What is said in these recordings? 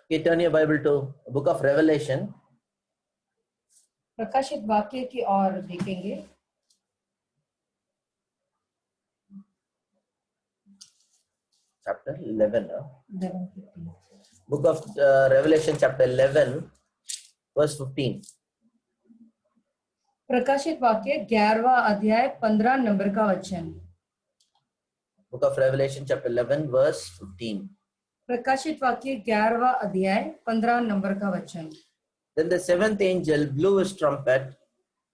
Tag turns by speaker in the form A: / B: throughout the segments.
A: Okay, turn your Bible to book of Revelation.
B: प्रकाशित वाक्य की ओर देखेंगे।
A: Chapter 11.
B: 11:15
A: Book of Revelation, chapter 11, verse 15.
B: प्रकाशित वाक्य 11वां अध्याय 15 नंबर का वचन।
A: Book of Revelation, chapter 11, verse 15.
B: प्रकाशित वाक्य 11वां अध्याय 15 नंबर का वचन।
A: Then the seventh angel blew his trumpet,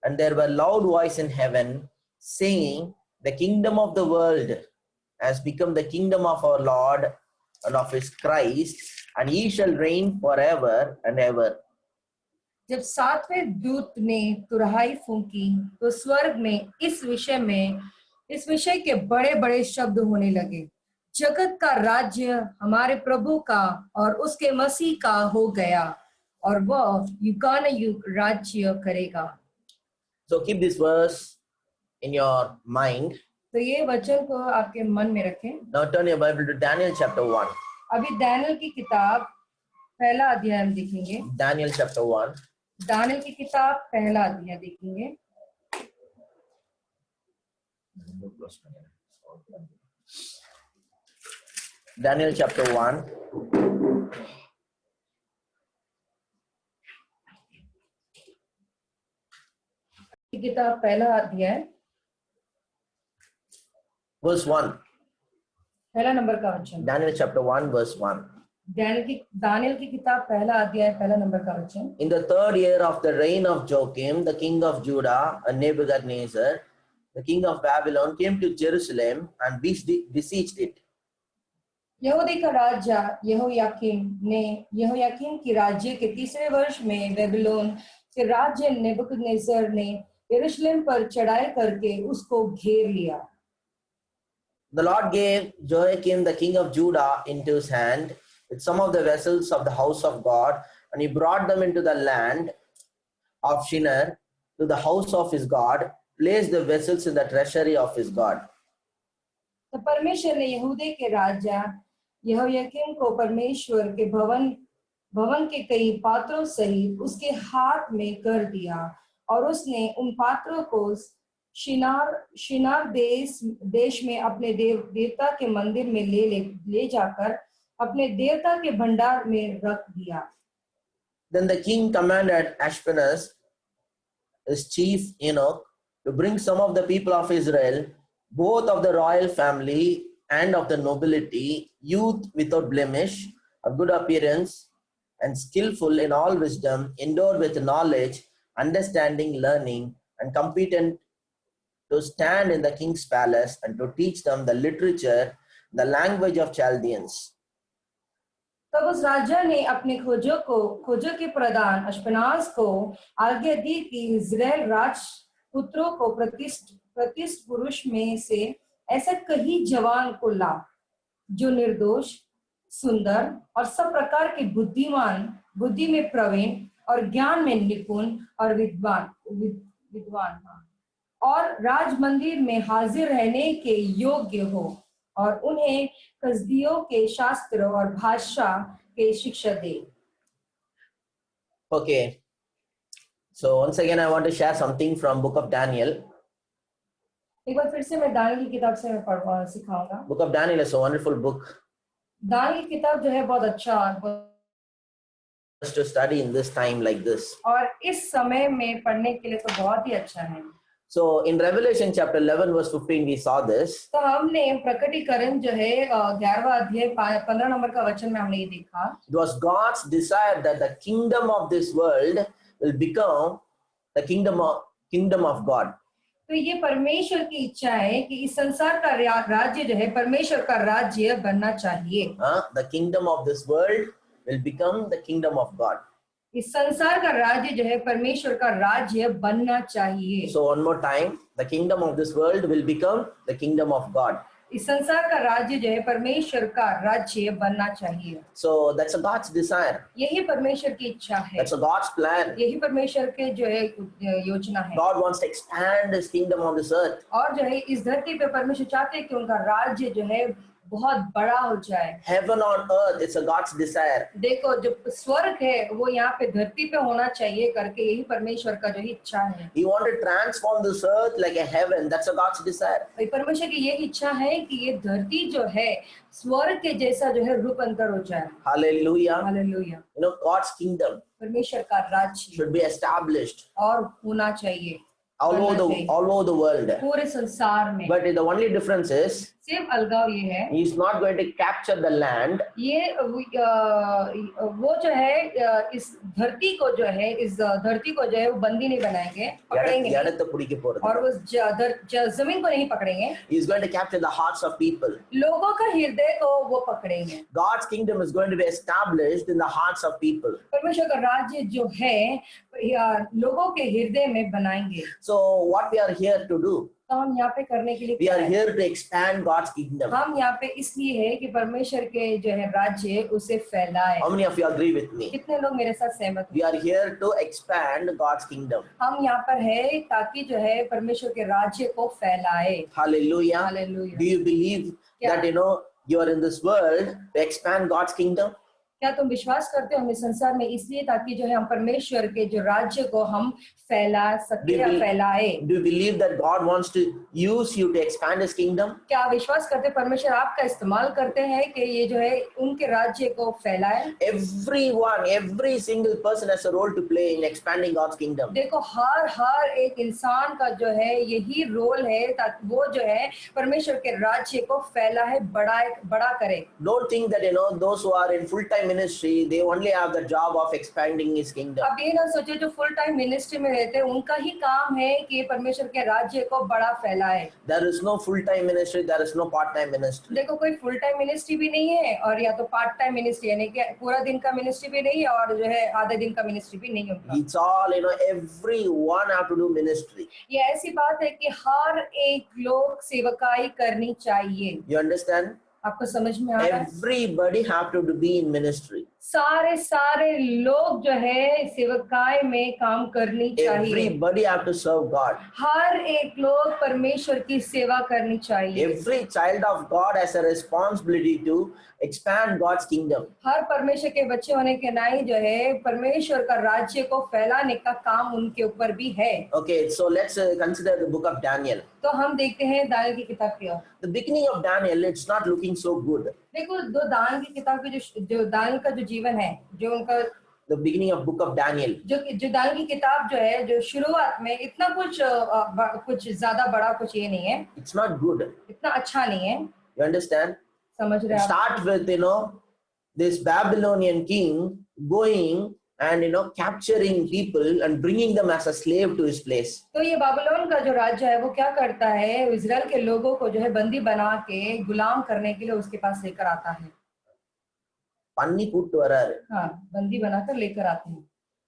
A: and there were loud voices in heaven, saying, "The kingdom of the world has become the kingdom of our Lord and of his Christ, and he shall reign forever and ever."
B: जब सातवें दूत ने तुरहाई फूंकी तो स्वर्ग में इस विषय के बड़े बड़े शब्द होने लगे, जगत का राज्य हमारे प्रभु का और उसके मसीह का हो गया और वह युगानुयुग राज्य करेगा।
A: So keep this verse in your mind.
B: तो ये वचन को आपके मन में रखें।
A: Now turn your Bible to Daniel chapter 1.
B: अभी दानियल की किताब पहला अध्याय हम देखेंगे।
A: Daniel chapter 1.
B: दानियल की किताब पहला अध्याय देखेंगे।
A: Daniel chapter 1.
B: किताब पहला अध्याय
A: Verse 1.
B: पहला नंबर का वचन।
A: Daniel chapter 1, verse 1.
B: दानियल की किताब पहला अध्याय पहला नंबर का वचन।
A: In the third year of the reign of Joachim, the king of Judah, and Nebuchadnezzar, the king of Babylon, came to Jerusalem and besieged it.
B: यहूदी का राजा यहोयाकीम की राज्य के तीसरे वर्ष में बेबीलोन के राज्य नेबुकदनेस्सर ने यरूशलेम पर चढ़ाई करके उसको घेर लिया।
A: The Lord gave Joachim, the king of Judah, into his hand with some of the vessels of the house of God, and he brought them into the land of Shinar to the house of his God, placed the vessels in the treasury of his God.
B: तो परमेश्वर ने यहूदे के राजा यहोयाकीम को परमेश्वर के भवन के कई पात्रों सहित उसके हाथ में कर दिया और उसने उन पात्रों को शिनार देश में अपने देवता के मंदिर में ले जाकर अपने देवता के भंडार में रख दिया।
A: Then the king commanded Ashpenaz, his chief eunuch, to bring some of the people of Israel, both of the royal family and of the nobility, youth without blemish, of good appearance, and skillful in all wisdom, endowed with knowledge, understanding, learning, and competent to stand in the king's palace and to teach them the literature, the language of Chaldeans.
B: तब उस राजा ने अपने खोजों के प्रधान अश्पनाज को आज्ञा दी कि Israel राजपुत्रों को प्रतिष्ठ पुरुष में से ऐसे कई जवान को ला जो निर्दोष, सुंदर और सब प्रकार के बुद्धि में प्रवीण और ज्ञान में निपुण और विद्वान और राज मंदिर में हाजिर रहने के योग्य हो और उन्हें कसदियों के शास्त्र और भाषा के शिक्षा दे।
A: Okay, so once again I want to share something from book of Daniel.
B: एक बार फिर से मैं दानियल की किताब से मैं सिखाऊंगा।
A: Book of Daniel is a wonderful book
B: Daniel की किताब जो है बहुत अच्छा
A: to study in this time like this.
B: और इस समय में पढ़ने के लिए तो बहुत ही अच्छा है।
A: So in Revelation chapter 11 verse 15 we saw this.
B: तो हमने प्रकटीकरण जो है 11वां अध्याय 15 नंबर का वचन में हमने ये देखा।
A: It was God's desire that the kingdom of this world will become the kingdom of God.
B: तो ये परमेश्वर की इच्छा है कि इस संसार का राज्य जो है परमेश्वर का राज्य बनना चाहिए।
A: The kingdom of this world will become the kingdom of God.
B: इस संसार का राज्य जो है परमेश्वर का राज्य बनना चाहिए।
A: So one more time, the kingdom of this world will become the kingdom of God.
B: इस संसार का राज्य जो है परमेश्वर का राज्य बनना चाहिए।
A: So that's a God's desire.
B: यही परमेश्वर की इच्छा है।
A: That's a God's plan.
B: यही परमेश्वर के जो है योजना है।
A: God wants to expand His kingdom on this earth.
B: और जो है इस धरती पे परमेश्वर चाहते हैं कि उनका राज्य जो है बहुत बड़ा हो जाए।
A: Heaven on earth, it's a God's desire.
B: देखो जो स्वर्ग है वो यहाँ पे धरती पे होना चाहिए करके यही परमेश्वर का जो ही इच्छा है।
A: He wants to transform this earth like a heaven. That's a God's desire.
B: भाई परमेश्वर की ये इच्छा है कि ये धरती जो है स्वर्ग के जैसा जो है रूपांतर हो जाए।
A: Hallelujah.
B: Hallelujah.
A: You know, God's kingdom
B: परमेश्वर का राज्य
A: should be established
B: और होना चाहिए
A: all over the world.
B: पूरे संसार में।
A: But the only difference is
B: सिर्फ अलगाव ये है,
A: He is not going to capture the land.
B: ये वो जो है इस धरती को जो है इस धरती को जो है वो बंदी नहीं बनाएंगे, पकड़ेंगे नहीं, और उस जमीन को नहीं पकड़ेंगे।
A: He is going to capture the hearts of people.
B: लोगों का हृदय को वो पकड़ेंगे।
A: God's kingdom is going to be established in the hearts of people.
B: परमेश्वर का राज्य जो है लोगों के हृदय में बनाएंगे।
A: So what we are here to do?
B: तो हम यहाँ पे करने के लिए
A: We are here to expand God's kingdom.
B: हम यहाँ पे इसलिए है कि परमेश्वर के जो है राज्य उसे फैलाए।
A: How many of you agree with me?
B: कितने लोग मेरे साथ सहमत हैं?
A: We are here to expand God's kingdom.
B: हम यहाँ पर है ताकि जो है परमेश्वर के राज्य को फैलाए।
A: Hallelujah.
B: Hallelujah.
A: Do you believe that you are in this world to expand God's kingdom?
B: क्या तुम विश्वास करते हो हम इस संसार में इसलिए ताकि जो है हम परमेश्वर के जो राज्य को हम फैला सके या फैलाए?
A: Do you believe that God wants to use you to expand His kingdom?
B: क्या विश्वास करते परमेश्वर आपका इस्तेमाल करते हैं कि ये जो है उनके राज्य को फैलाए?
A: Everyone, every single person has a role to play in expanding God's kingdom.
B: देखो हर एक इंसान का जो है यही रोल है ताकि वो जो है परमेश्वर के राज्य को फैला है, बड़ा करे।
A: Don't think that those who are in full-time ministry, they only have the job of expanding His kingdom.
B: अब ये ना सोचे जो फुल टाइम मिनिस्ट्री में रहते हैं उनका ही काम है कि परमेश्वर के राज्य को बड़ा फैलाए।
A: There is no full-time ministry, there is no part-time ministry.
B: देखो कोई फुल टाइम मिनिस्ट्री भी नहीं है और या तो पार्ट टाइम मिनिस्ट्री यानी कि पूरा दिन का मिनिस्ट्री भी नहीं है और जो है आधे दिन का मिनिस्ट्री भी नहीं है उनका।
A: It's all, everyone have to do ministry.
B: ये ऐसी बात है कि हर एक लोग सेवकाई करनी चाहिए।
A: You understand?
B: आपको समझ में आ रहा है?
A: Everybody have to be in ministry.
B: सारे लोग जो है सेवकाई में काम करनी चाहिए।
A: Everybody have to serve God.
B: हर एक लोग परमेश्वर की सेवा करनी चाहिए।
A: Every child of God has a responsibility to expand God's kingdom.
B: हर परमेश्वर के बच्चे होने के नाते जो है परमेश्वर का राज्य को फैलाने का काम उनके ऊपर भी है।
A: Okay, so let's consider the book of Daniel.
B: तो हम देखते हैं दानियल की किताब की ओर।
A: The beginning of Daniel, it's not looking so good.
B: देखो दो दानियल की किताब की जो दानियल का जो जीवन है, जो उनका
A: The beginning of book of Daniel.
B: जो दानियल की किताब जो है जो शुरुआत में इतना कुछ ज्यादा बड़ा कुछ ये नहीं है,
A: It's not good.
B: इतना अच्छा नहीं है।
A: You understand?
B: समझ रहे हैं आप?
A: Start with this Babylonian king going and capturing people and bringing them as a slave to his place.
B: तो ये बाबिलोन का जो राज्य है वो क्या करता है, इजराइल के लोगों को जो है बंदी बना के गुलाम करने के लिए उसके पास लेकर आता है।
A: पन्नी कूट वरार।
B: हाँ, बंदी बनाकर लेकर आते हैं।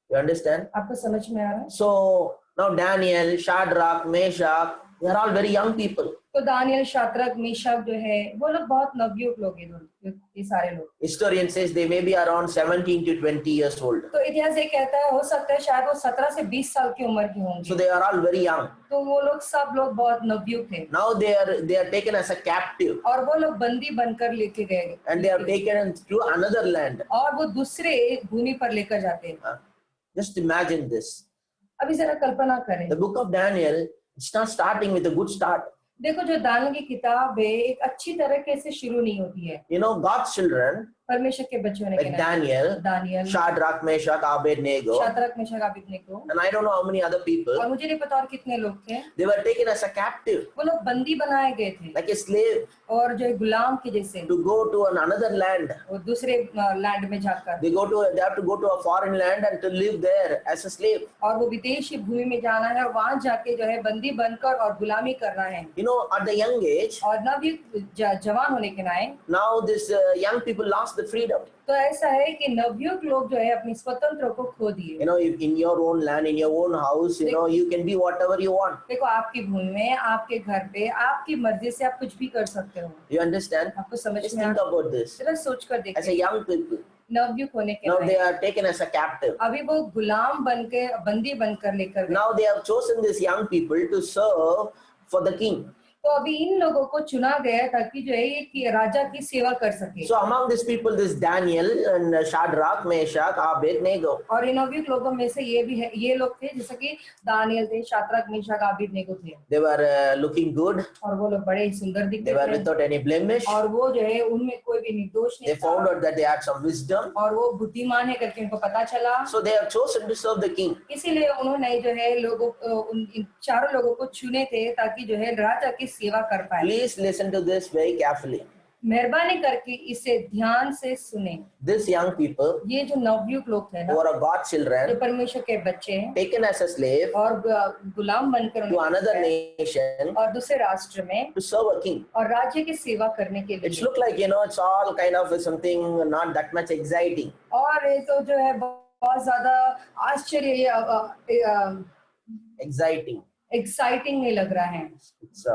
A: You understand?
B: आपको समझ में आ रहा है?
A: So now Daniel, Shadrach, Meshach, they are all very young people.
B: तो दानियल, शाद्रक, मेशक जो है वो लोग बहुत नवयुवक लोग हैं, ये सारे लोग।
A: Historian says they may be around 17 to 20 years old.
B: तो इतिहास ये कहता है हो सकता है शायद वो 17 से 20 साल की उम्र के होंगे।
A: So they are all very young.
B: तो वो लोग सब लोग बहुत नवयुवक थे।
A: Now they are taken as a captive.
B: और वो लोग बंदी बनकर लेके गए।
A: And they are taken to another land.
B: और वो दूसरे भूमि पर लेकर जाते हैं।
A: Just imagine this.
B: अभी जरा कल्पना करें।
A: The book of Daniel, it's not starting with a good start.
B: देखो जो दानियल की किताब है एक अच्छी तरीके से शुरू नहीं होती है।
A: God's children,
B: परमेश्वर के बच्चों ने
A: like Daniel, Shadrach, Meshach, Abednego,
B: Shadrach, Meshach, अबेदnego,
A: and I don't know how many other people,
B: और मुझे नहीं पता और कितने लोग थे,
A: they were taken as a captive,
B: वो लोग बंदी बनाए गए थे,
A: like a slave,
B: और जो गुलाम के जैसे,
A: to go to another land.
B: वो दूसरे लैंड में जाकर,
A: They have to go to a foreign land and to live there as a slave.
B: और वो विदेशी भूमि में जाना है, वहां जाके जो है बंदी बनकर और गुलामी करना है।
A: At the young age,
B: और नवयुवक जवान होने के नाते,
A: now this young people lost the freedom.
B: तो ऐसा है कि नवयुवक लोग जो है अपनी स्वतंत्रता को खो दिए।
A: In your own land, in your own house, you can be whatever you want.
B: देखो आपकी भूमि में, आपके घर पे, आपकी मर्जी से आप कुछ भी कर सकते हो।
A: You understand?
B: आपको समझ
A: Just
B: में
A: think about this.
B: जरा सोच कर देखिए।
A: As a young people,
B: नवयुवक होने के
A: now
B: नाते,
A: they are taken as a captive.
B: अभी वो गुलाम बनके बंदी बनकर लेकर गए।
A: Now they have chosen these young people to serve for the king.
B: तो अभी इन लोगों को चुना गया ताकि जो है ये कि राजा की सेवा कर सके।
A: So among these people, this Daniel and Shadrach, Meshach, Abednego.
B: और इन अभी लोगों में से ये भी है, ये लोग थे जैसे कि दानियल थे, शाद्रक, मेशक, अबेदनेगो थे।
A: They were looking good.
B: और वो लोग बड़े ही सुंदर
A: They
B: दिखते
A: were
B: थे
A: without any blemish.
B: और वो जो है उनमें कोई भी निर्दोष
A: They
B: नहीं
A: found
B: था
A: out that they had some wisdom.
B: और वो बुद्धिमान है करके उनको पता चला।
A: So they have chosen to serve the king.
B: इसीलिए उन्होंने जो है लोगों इन चारों लोगों को चुने थे ताकि जो है राजा की सेवा कर पाए।
A: Please listen to this very carefully.
B: मेहरबानी करके इसे ध्यान से सुने।
A: These young people
B: ये जो नवयुवक लोग थे ना,
A: who are God's
B: जो
A: children,
B: परमेश्वर के बच्चे हैं
A: taken as a slave
B: और गुलाम बनकर
A: to another
B: उन्हें
A: nation
B: और दूसरे राष्ट्र में
A: to serve a king.
B: और राज्य की सेवा करने के
A: It's
B: लिए।
A: look like, it's all kind of something not that much exciting.
B: और ये तो जो है बहुत ज्यादा आश्चर्य
A: Exciting.
B: एक्साइटिंग नहीं लग रहा है,
A: It's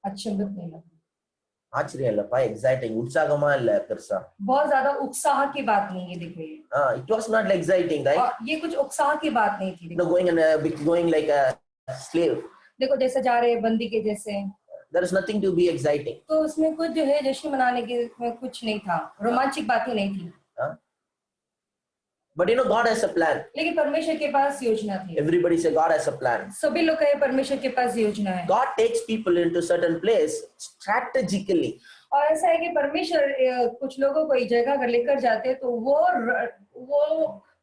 B: अचंभित नहीं लग रहा,
A: ஆச்சரியம் இல்லப்பா, எக்ஸைட்டிங், உற்சாகமா இல்ல பெருசா.
B: बहुत ज्यादा उत्साह की बात नहीं है दिख रही है।
A: It was not exciting, right?
B: और ये कुछ उत्साह की बात नहीं थी।
A: Going like a slave.
B: देखो जैसे जा रहे बंदी के जैसे,
A: There is nothing to be exciting.
B: तो उसमें कुछ जो है जश्न मनाने के कुछ नहीं था, रोमांचिक बातें नहीं थी।
A: But God has a plan.
B: लेकिन परमेश्वर के पास योजना थी।
A: Everybody say God has a plan.
B: सभी लोग कहे परमेश्वर के पास योजना है।
A: God takes people into certain place strategically.
B: और ऐसा है कि परमेश्वर कुछ लोगों को एक जगह अगर लेकर जाते हैं तो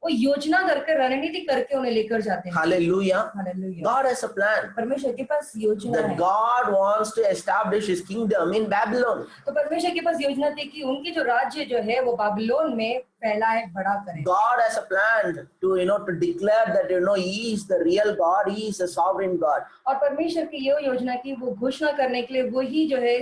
B: वो योजना करके रणनीति करके उन्हें लेकर जाते हैं।
A: Hallelujah.
B: Hallelujah.
A: God has a plan.
B: परमेश्वर के पास योजना
A: That
B: है।
A: God wants to establish His kingdom in Babylon.
B: तो परमेश्वर के पास योजना थी कि उनकी जो राज्य जो है वो बाबिलोन में फैलाए, बड़ा करे।
A: God has a plan to to declare that He is the real God, He is a sovereign God.
B: और परमेश्वर की ये योजना की वो घोषणा करने के लिए वही जो है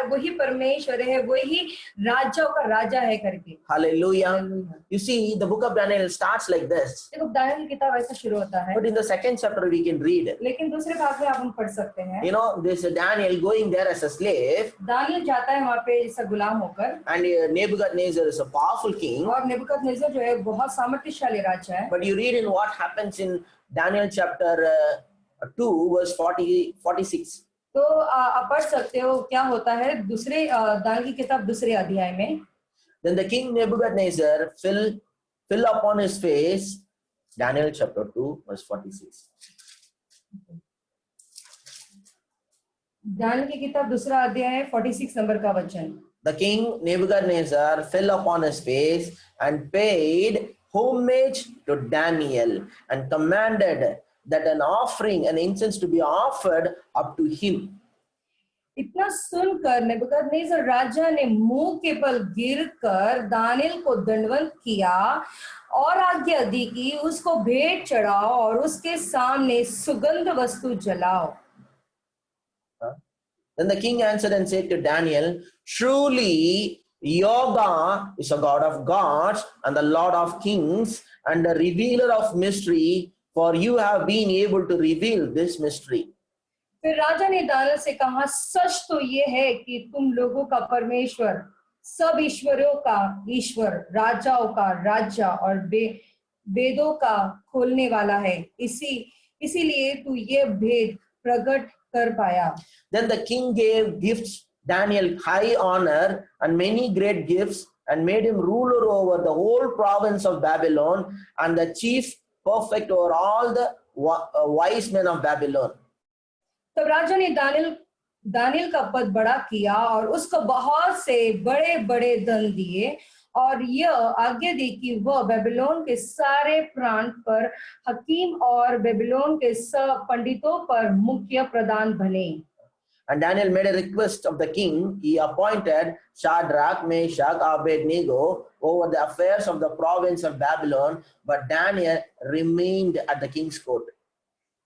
B: वही परमेश्वर है, वही राजाओं का राजा है करके।
A: Hallelujah.
B: Hallelujah.
A: You see, the book of Daniel starts like this.
B: देखो दानियेल की किताब ऐसा शुरू होता है,
A: But in the second chapter we can read it.
B: लेकिन दूसरे भाग में आप हम पढ़ सकते हैं।
A: This Daniel going there as a slave,
B: Daniel जाता है वहाँ पे जैसा गुलाम होकर,
A: and Nebuchadnezzar is a powerful king.
B: और नेबुकदनेस्सर जो है बहुत सामर्थ्यशाली राजा है।
A: But you read in what happens in Daniel chapter 2 verse 46.
B: तो आप पढ़ सकते हो क्या होता है दूसरे दानियेल की किताब दूसरे अध्याय में।
A: Then the king Nebuchadnezzar fell upon his face. Daniel chapter 2 verse 46.
B: Daniel की किताब दूसरा अध्याय है 46 नंबर का वचन।
A: The king Nebuchadnezzar fell upon his face and paid homage to Daniel and commanded that an offering and incense to be offered up to him.
B: इतना सुनकर Nebuchadnezzar राजा ने मुंह के बल गिरकर दानियेल को दंडवत किया और आज्ञा दी कि उसको भेंट चढ़ाओ और उसके सामने सुगंध वस्तु जलाओ।
A: Then the king answered and said to Daniel, "Truly, your God is a God of gods and the Lord of kings and the revealer of mystery, for you have been able to reveal this mystery."
B: फिर राजा ने दानियेल से कहा, सच तो ये है कि तुम लोगों का परमेश्वर, सब ईश्वरों का ईश्वर, राजाओं का राजा और वेदों का खोलने वाला है, इसीलिए तू ये भेद प्रकट कर पाया।
A: Then the king gave gifts Daniel high honor and many great gifts, and made him ruler over the whole province of Babylon and the chief perfect over all the wise men of Babylon.
B: तब राजा ने दानियेल का पद बड़ा किया और उसको बहुत से बड़े बड़े धन दिए और यह आज्ञा दी कि वह बेबीलोन के सारे प्रांत पर हकीम और बेबीलोन के सब पंडितों पर मुख्य प्रधान बने।
A: And Daniel made a request of the king. He appointed Shadrach, Meshach, Abednego over the affairs of the province of Babylon, but Daniel remained at the king's court.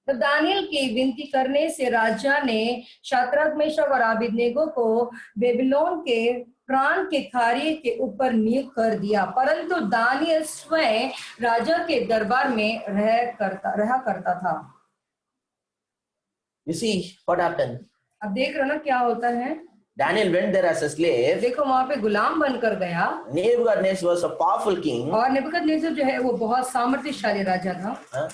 B: तो दानियेल की विनती करने से राजा ने शाद्रक, मेशक और अबेदनेगो को बेबीलोन के प्रांत के कार्य के ऊपर नियुक्त कर दिया, परंतु दानियेल स्वयं राजा के दरबार में रहा करता था।
A: You see what happened?
B: अब देख रहे हो ना क्या होता है।
A: Daniel went there as a slave.
B: देखो वहां पे गुलाम बनकर गया।
A: Nebuchadnezzar was a powerful king.
B: और नेबुकदनेस्सर जो है वो बहुत सामर्थ्यशाली राजा था।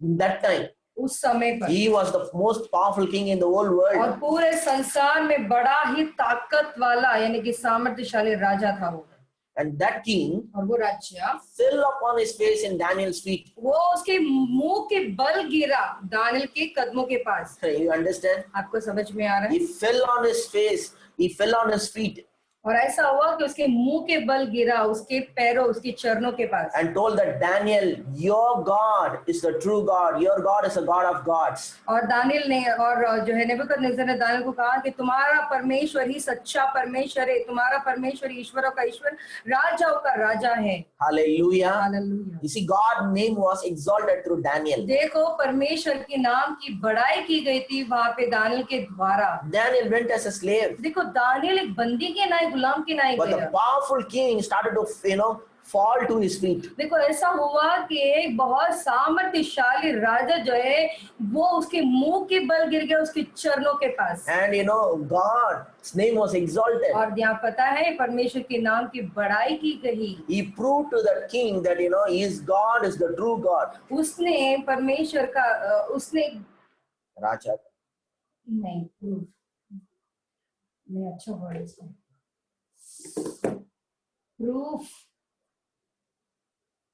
A: In that time,
B: उस समय पर
A: He was the most powerful king in the whole world.
B: और पूरे संसार में बड़ा ही ताकत वाला यानी कि सामर्थ्यशाली राजा था वो।
A: And that king
B: और वो राजा
A: fell upon his face in Daniel's feet.
B: वो उसके मुंह के बल गिरा दानियल के कदमों के पास।
A: You understand?
B: आपको समझ में आ रहा है?
A: He fell on his face. He fell on his feet
B: और ऐसा हुआ कि उसके मुंह के बल गिरा उसके पैरों उसके चरणों के पास
A: and told that Daniel, your God is the true God. Your God is a God of gods.
B: और दानियल ने और जो है नेबूकदनेस्सर ने दानियल को कहा कि तुम्हारा परमेश्वर ही सच्चा परमेश्वर है, तुम्हारा परमेश्वर ईश्वरों का ईश्वर राजाओं का राजा है।
A: Hallelujah.
B: Hallelujah.
A: You see, God's name was exalted through Daniel.
B: देखो परमेश्वर के नाम की बड़ाई की गई थी वहां पे दानियल के द्वारा।
A: Daniel went as a slave,
B: देखो दानियल एक बंदी के नाई गुलाम के नाई
A: but the
B: गया।
A: powerful king started to, fall to his feet.
B: देखो ऐसा हुआ कि एक बहुत सामर्थ्यशाली राजा जो है वो उसके मुंह के बल गिर गया उसके चरणों के पास।
A: And God's name was exalted.
B: और यहाँ पता है परमेश्वर के नाम की बड़ाई की गई।
A: He proved to that king that his God is the true God.
B: उसने परमेश्वर का उसने
A: Raja.
B: नहीं प्रूफ नहीं अच्छा वर्ड इसका प्रूफ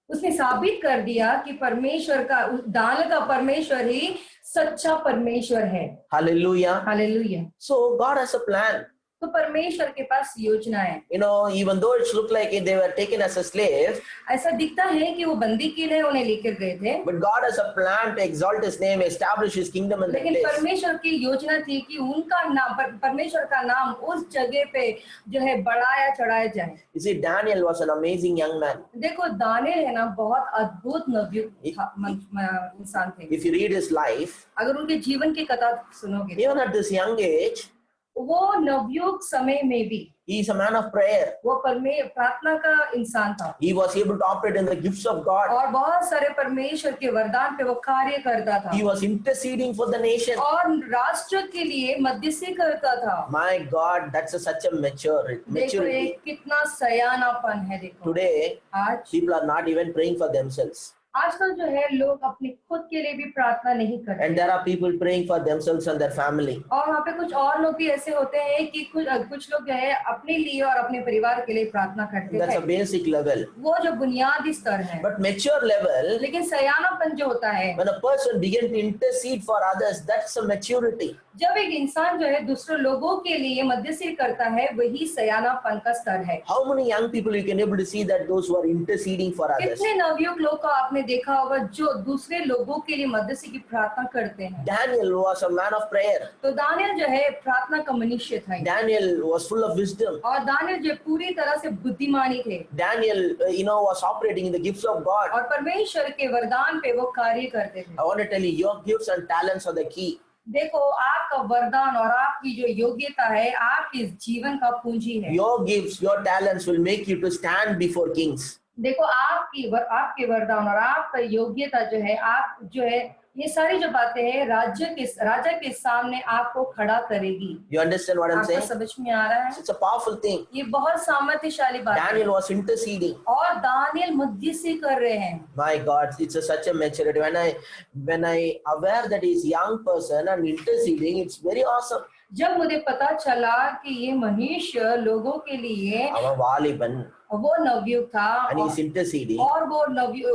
B: उसने साबित कर दिया कि परमेश्वर का दानियल का परमेश्वर ही सच्चा परमेश्वर है।
A: Hallelujah.
B: Hallelujah.
A: So God has a plan.
B: तो परमेश्वर के पास योजना है।
A: Even though it looked like they were taken as a slave,
B: ऐसा दिखता है कि वो बंदी के लिए उन्हें लेकर गए थे,
A: but God has a plan to exalt His name, establish His kingdom in that
B: लेकिन
A: place.
B: परमेश्वर की योजना थी कि उनका नाम परमेश्वर का नाम उस जगह पे जो है बढ़ाया चढ़ाया जाए।
A: You see, Daniel was an amazing young man.
B: देखो दानियल है ना बहुत अद्भुत नवयुग इंसान थे।
A: If you read his life,
B: अगर उनके जीवन की कथा सुनोगे
A: even at this young age,
B: वो नवयुग समय में भी
A: he is a man of prayer.
B: वो प्रार्थना का इंसान था।
A: He was able to operate in the gifts of God.
B: और बहुत सारे परमेश्वर के वरदान पे वो कार्य करता था।
A: He was interceding for the nation.
B: और राष्ट्र के लिए मध्यस्थी करता था।
A: My God, that's such a
B: देखो
A: maturity.
B: ये कितना सयानापन है। देखो
A: Today,
B: आज
A: people are not even praying for themselves.
B: आजकल जो है लोग अपने खुद के लिए भी प्रार्थना नहीं करते।
A: And there are people praying for themselves and their family.
B: और वहाँ पे कुछ और लोग भी ऐसे होते हैं कि कुछ लोग जो है अपने लिए और अपने परिवार के लिए प्रार्थना करते
A: That's a
B: हैं।
A: basic level.
B: वो जो बुनियादी स्तर है।
A: But mature level,
B: लेकिन सयानापन जो होता है
A: when a person begins to intercede for others, that's a maturity.
B: जब एक इंसान जो है दूसरे लोगों के लिए मध्यस्थी करता है वही सयानापन का स्तर है।
A: How many young people you can able to see that those who are interceding for others?
B: कितने नवयुवक लोग को आपने देखा होगा जो दूसरे लोगों के लिए मध्यस्थी की प्रार्थना करते हैं।
A: Daniel was a man of prayer.
B: तो दानियल जो है प्रार्थना का मनुष्य था।
A: Daniel was full of wisdom.
B: और दानियल जो पूरी तरह से बुद्धिमानी थे।
A: Daniel, was operating in the gifts of God.
B: और परमेश्वर के वरदान पे वो कार्य करते थे।
A: I want to tell you, your gifts and talents are the key.
B: देखो आपका वरदान और आपकी जो योग्यता है आपके जीवन का पूंजी है।
A: Your gifts, your talents will make you to stand before kings.
B: देखो आपके वरदान और आपका योग्यता जो है आप जो है ये सारी जो बातें हैं राजा के सामने आपको खड़ा करेगी।
A: You understand what I'm
B: आपको
A: saying?
B: समझ में आ रहा है?
A: It's a powerful thing.
B: ये बहुत सामर्थ्यशाली बात है।
A: Daniel was interceding.
B: और दानियल मध्यस्थी कर रहे हैं।
A: My God, it's such a maturity. When I aware that he's young person and interceding, it's very awesome.
B: जब मुझे पता चला कि ये मनुष्य लोगों के लिए
A: I'm a Valiban.
B: वो नवयुवक था
A: And he's interceding.
B: और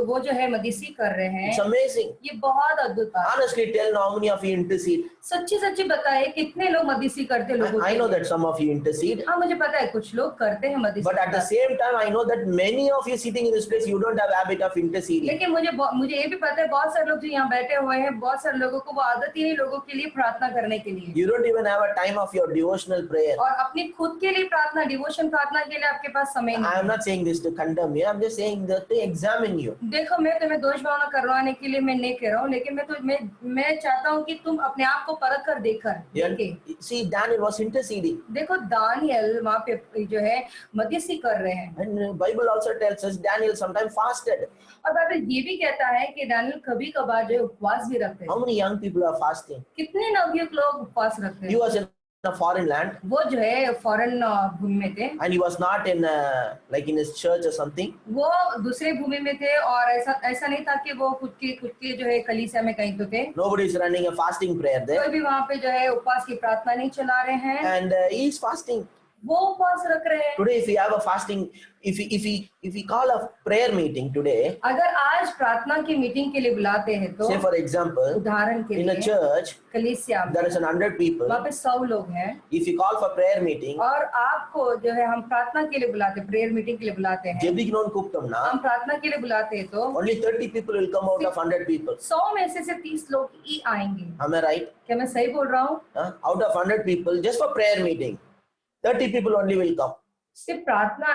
B: वो जो है मध्यस्थी कर रहे हैं।
A: It's amazing.
B: ये बहुत अद्भुत बात है।
A: Honestly, tell how many of you intercede.
B: सच्ची बताए कितने लोग मध्यस्थी करते लोगों
A: I
B: के
A: know
B: लिए।
A: that some of you intercede.
B: हाँ मुझे पता है कुछ लोग करते हैं मध्यस्थी।
A: But at the same time, I know that many of you sitting in this place, you don't have habit of interceding.
B: लेकिन मुझे ये भी पता है बहुत सारे लोग जो यहाँ बैठे हुए हैं बहुत सारे लोगों को वो आदत ही नहीं लोगों के लिए प्रार्थना करने के लिए।
A: You don't even have a time of your devotional prayer.
B: और अपनी खुद के लिए प्रार्थना डिवोशन प्रार्थना के लिए आपके पास समय नहीं।
A: I am not saying this to condemn you. I'm just saying that to examine you.
B: देखो मैं तुम्हें दोष भावना करवाने के लिए मैं नहीं कह रहा हूँ लेकिन मैं चाहता हूँ कि तुम अपने आप को परख कर देखे।
A: See, Daniel was interceding.
B: देखो दानियल वहाँ पे जो है मध्यस्थी कर रहे हैं।
A: And Bible also tells us Daniel sometimes fasted.
B: और बाइबल ये भी कहता है कि दानियल कभी कभार जो उपवास भी रखते हैं।
A: How many young people are fasting?
B: कितने नवयुवक लोग उपवास रखते हैं?
A: He was in a foreign land,
B: वो जो है फॉरेन भूमि में थे,
A: and he was not in like in his church or something.
B: वो दूसरे भूमि में थे और ऐसा नहीं था कि वो खुद के जो है कलीसिया में कहीं तो थे।
A: Nobody is running a fasting prayer there,
B: कोई भी वहाँ पे जो है उपवास की प्रार्थना नहीं चला रहे हैं,
A: and he is fasting.
B: वो उपवास रख रहे हैं।
A: Today, if we have a fasting, if we call a prayer meeting today,
B: अगर आज प्रार्थना की मीटिंग के लिए बुलाते हैं तो
A: say for example,
B: उदाहरण के
A: in a
B: लिए
A: church
B: कलीसिया में
A: there is 100 people.
B: वहाँ पे 100 लोग हैं
A: If you call for prayer meeting,
B: और आपको जो है हम प्रार्थना के लिए बुलाते हैं, प्रेयर मीटिंग के लिए बुलाते हैं,
A: Jebignon Kuptamna,
B: हम प्रार्थना के लिए बुलाते हैं तो
A: only 30 people will come out of 100 people.
B: 100 में से 30 लोग ही आएंगे।
A: Am I right?
B: क्या मैं सही बोल रहा हूँ?
A: Out of 100 people, just for prayer meeting, 30 people only will come.
B: सिर्फ प्रार्थना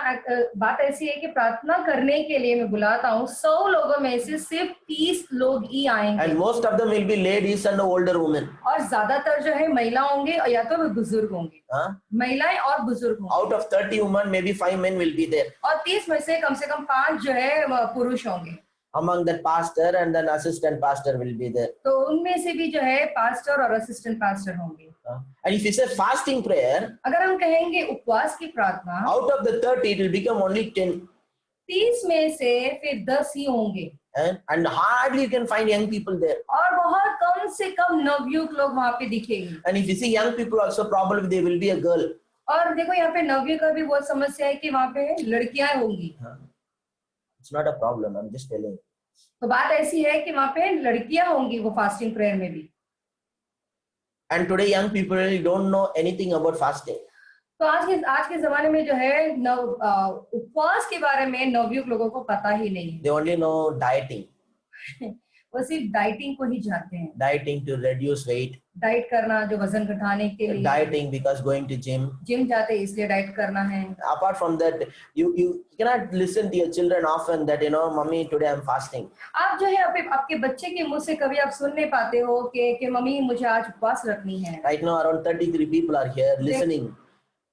B: बात ऐसी है कि प्रार्थना करने के लिए मैं बुलाता हूँ, 100 लोगों में से सिर्फ 30 लोग ही आएंगे
A: And most of them will be ladies and older women.
B: और ज्यादातर जो है महिला होंगे या तो वे बुजुर्ग होंगे, महिलाएं और बुजुर्ग होंगे।
A: Out of 30 women, maybe 5 men will be there.
B: और 30 में से कम 5 जो है पुरुष होंगे।
A: Among that pastor and then assistant pastor will be there.
B: तो उनमें से भी जो है पास्टर और असिस्टेंट पास्टर होंगे।
A: And if you say fasting prayer,
B: अगर हम कहेंगे उपवास की प्रार्थना,
A: out of the 30 it will become only 10.
B: 30 में से फिर 10 ही होंगे
A: and hardly you can find young people there.
B: और बहुत कम से कम नवयुवक लोग वहाँ पे दिखेंगे।
A: And if you see young people also, probably there will be a girl.
B: और देखो यहाँ पे नवयुवक का भी बहुत समस्या है कि वहाँ पे लड़कियां होंगी।
A: It's not a problem, I'm just telling you.
B: तो बात ऐसी है कि वहाँ पे लड़कियां होंगी वो फास्टिंग प्रेयर में भी।
A: And today young people don't know anything about fasting.
B: तो आज के जमाने में जो है उपवास के बारे में नवयुवक लोगों को पता ही नहीं है।
A: They only know dieting.
B: वो सिर्फ डाइटिंग को ही जानते हैं।
A: Dieting to reduce weight.
B: Diet करना जो वजन घटाने के लिए।
A: Dieting because going to gym.
B: Gym जाते हैं इसलिए डाइट करना है।
A: Apart from that, you cannot listen to your children often that mommy today I'm fasting.
B: आप जो है आपके बच्चे के मुंह से कभी आप सुन नहीं पाते हो कि मम्मी मुझे आज उपवास रखनी है।
A: Right now around 33 people are here listening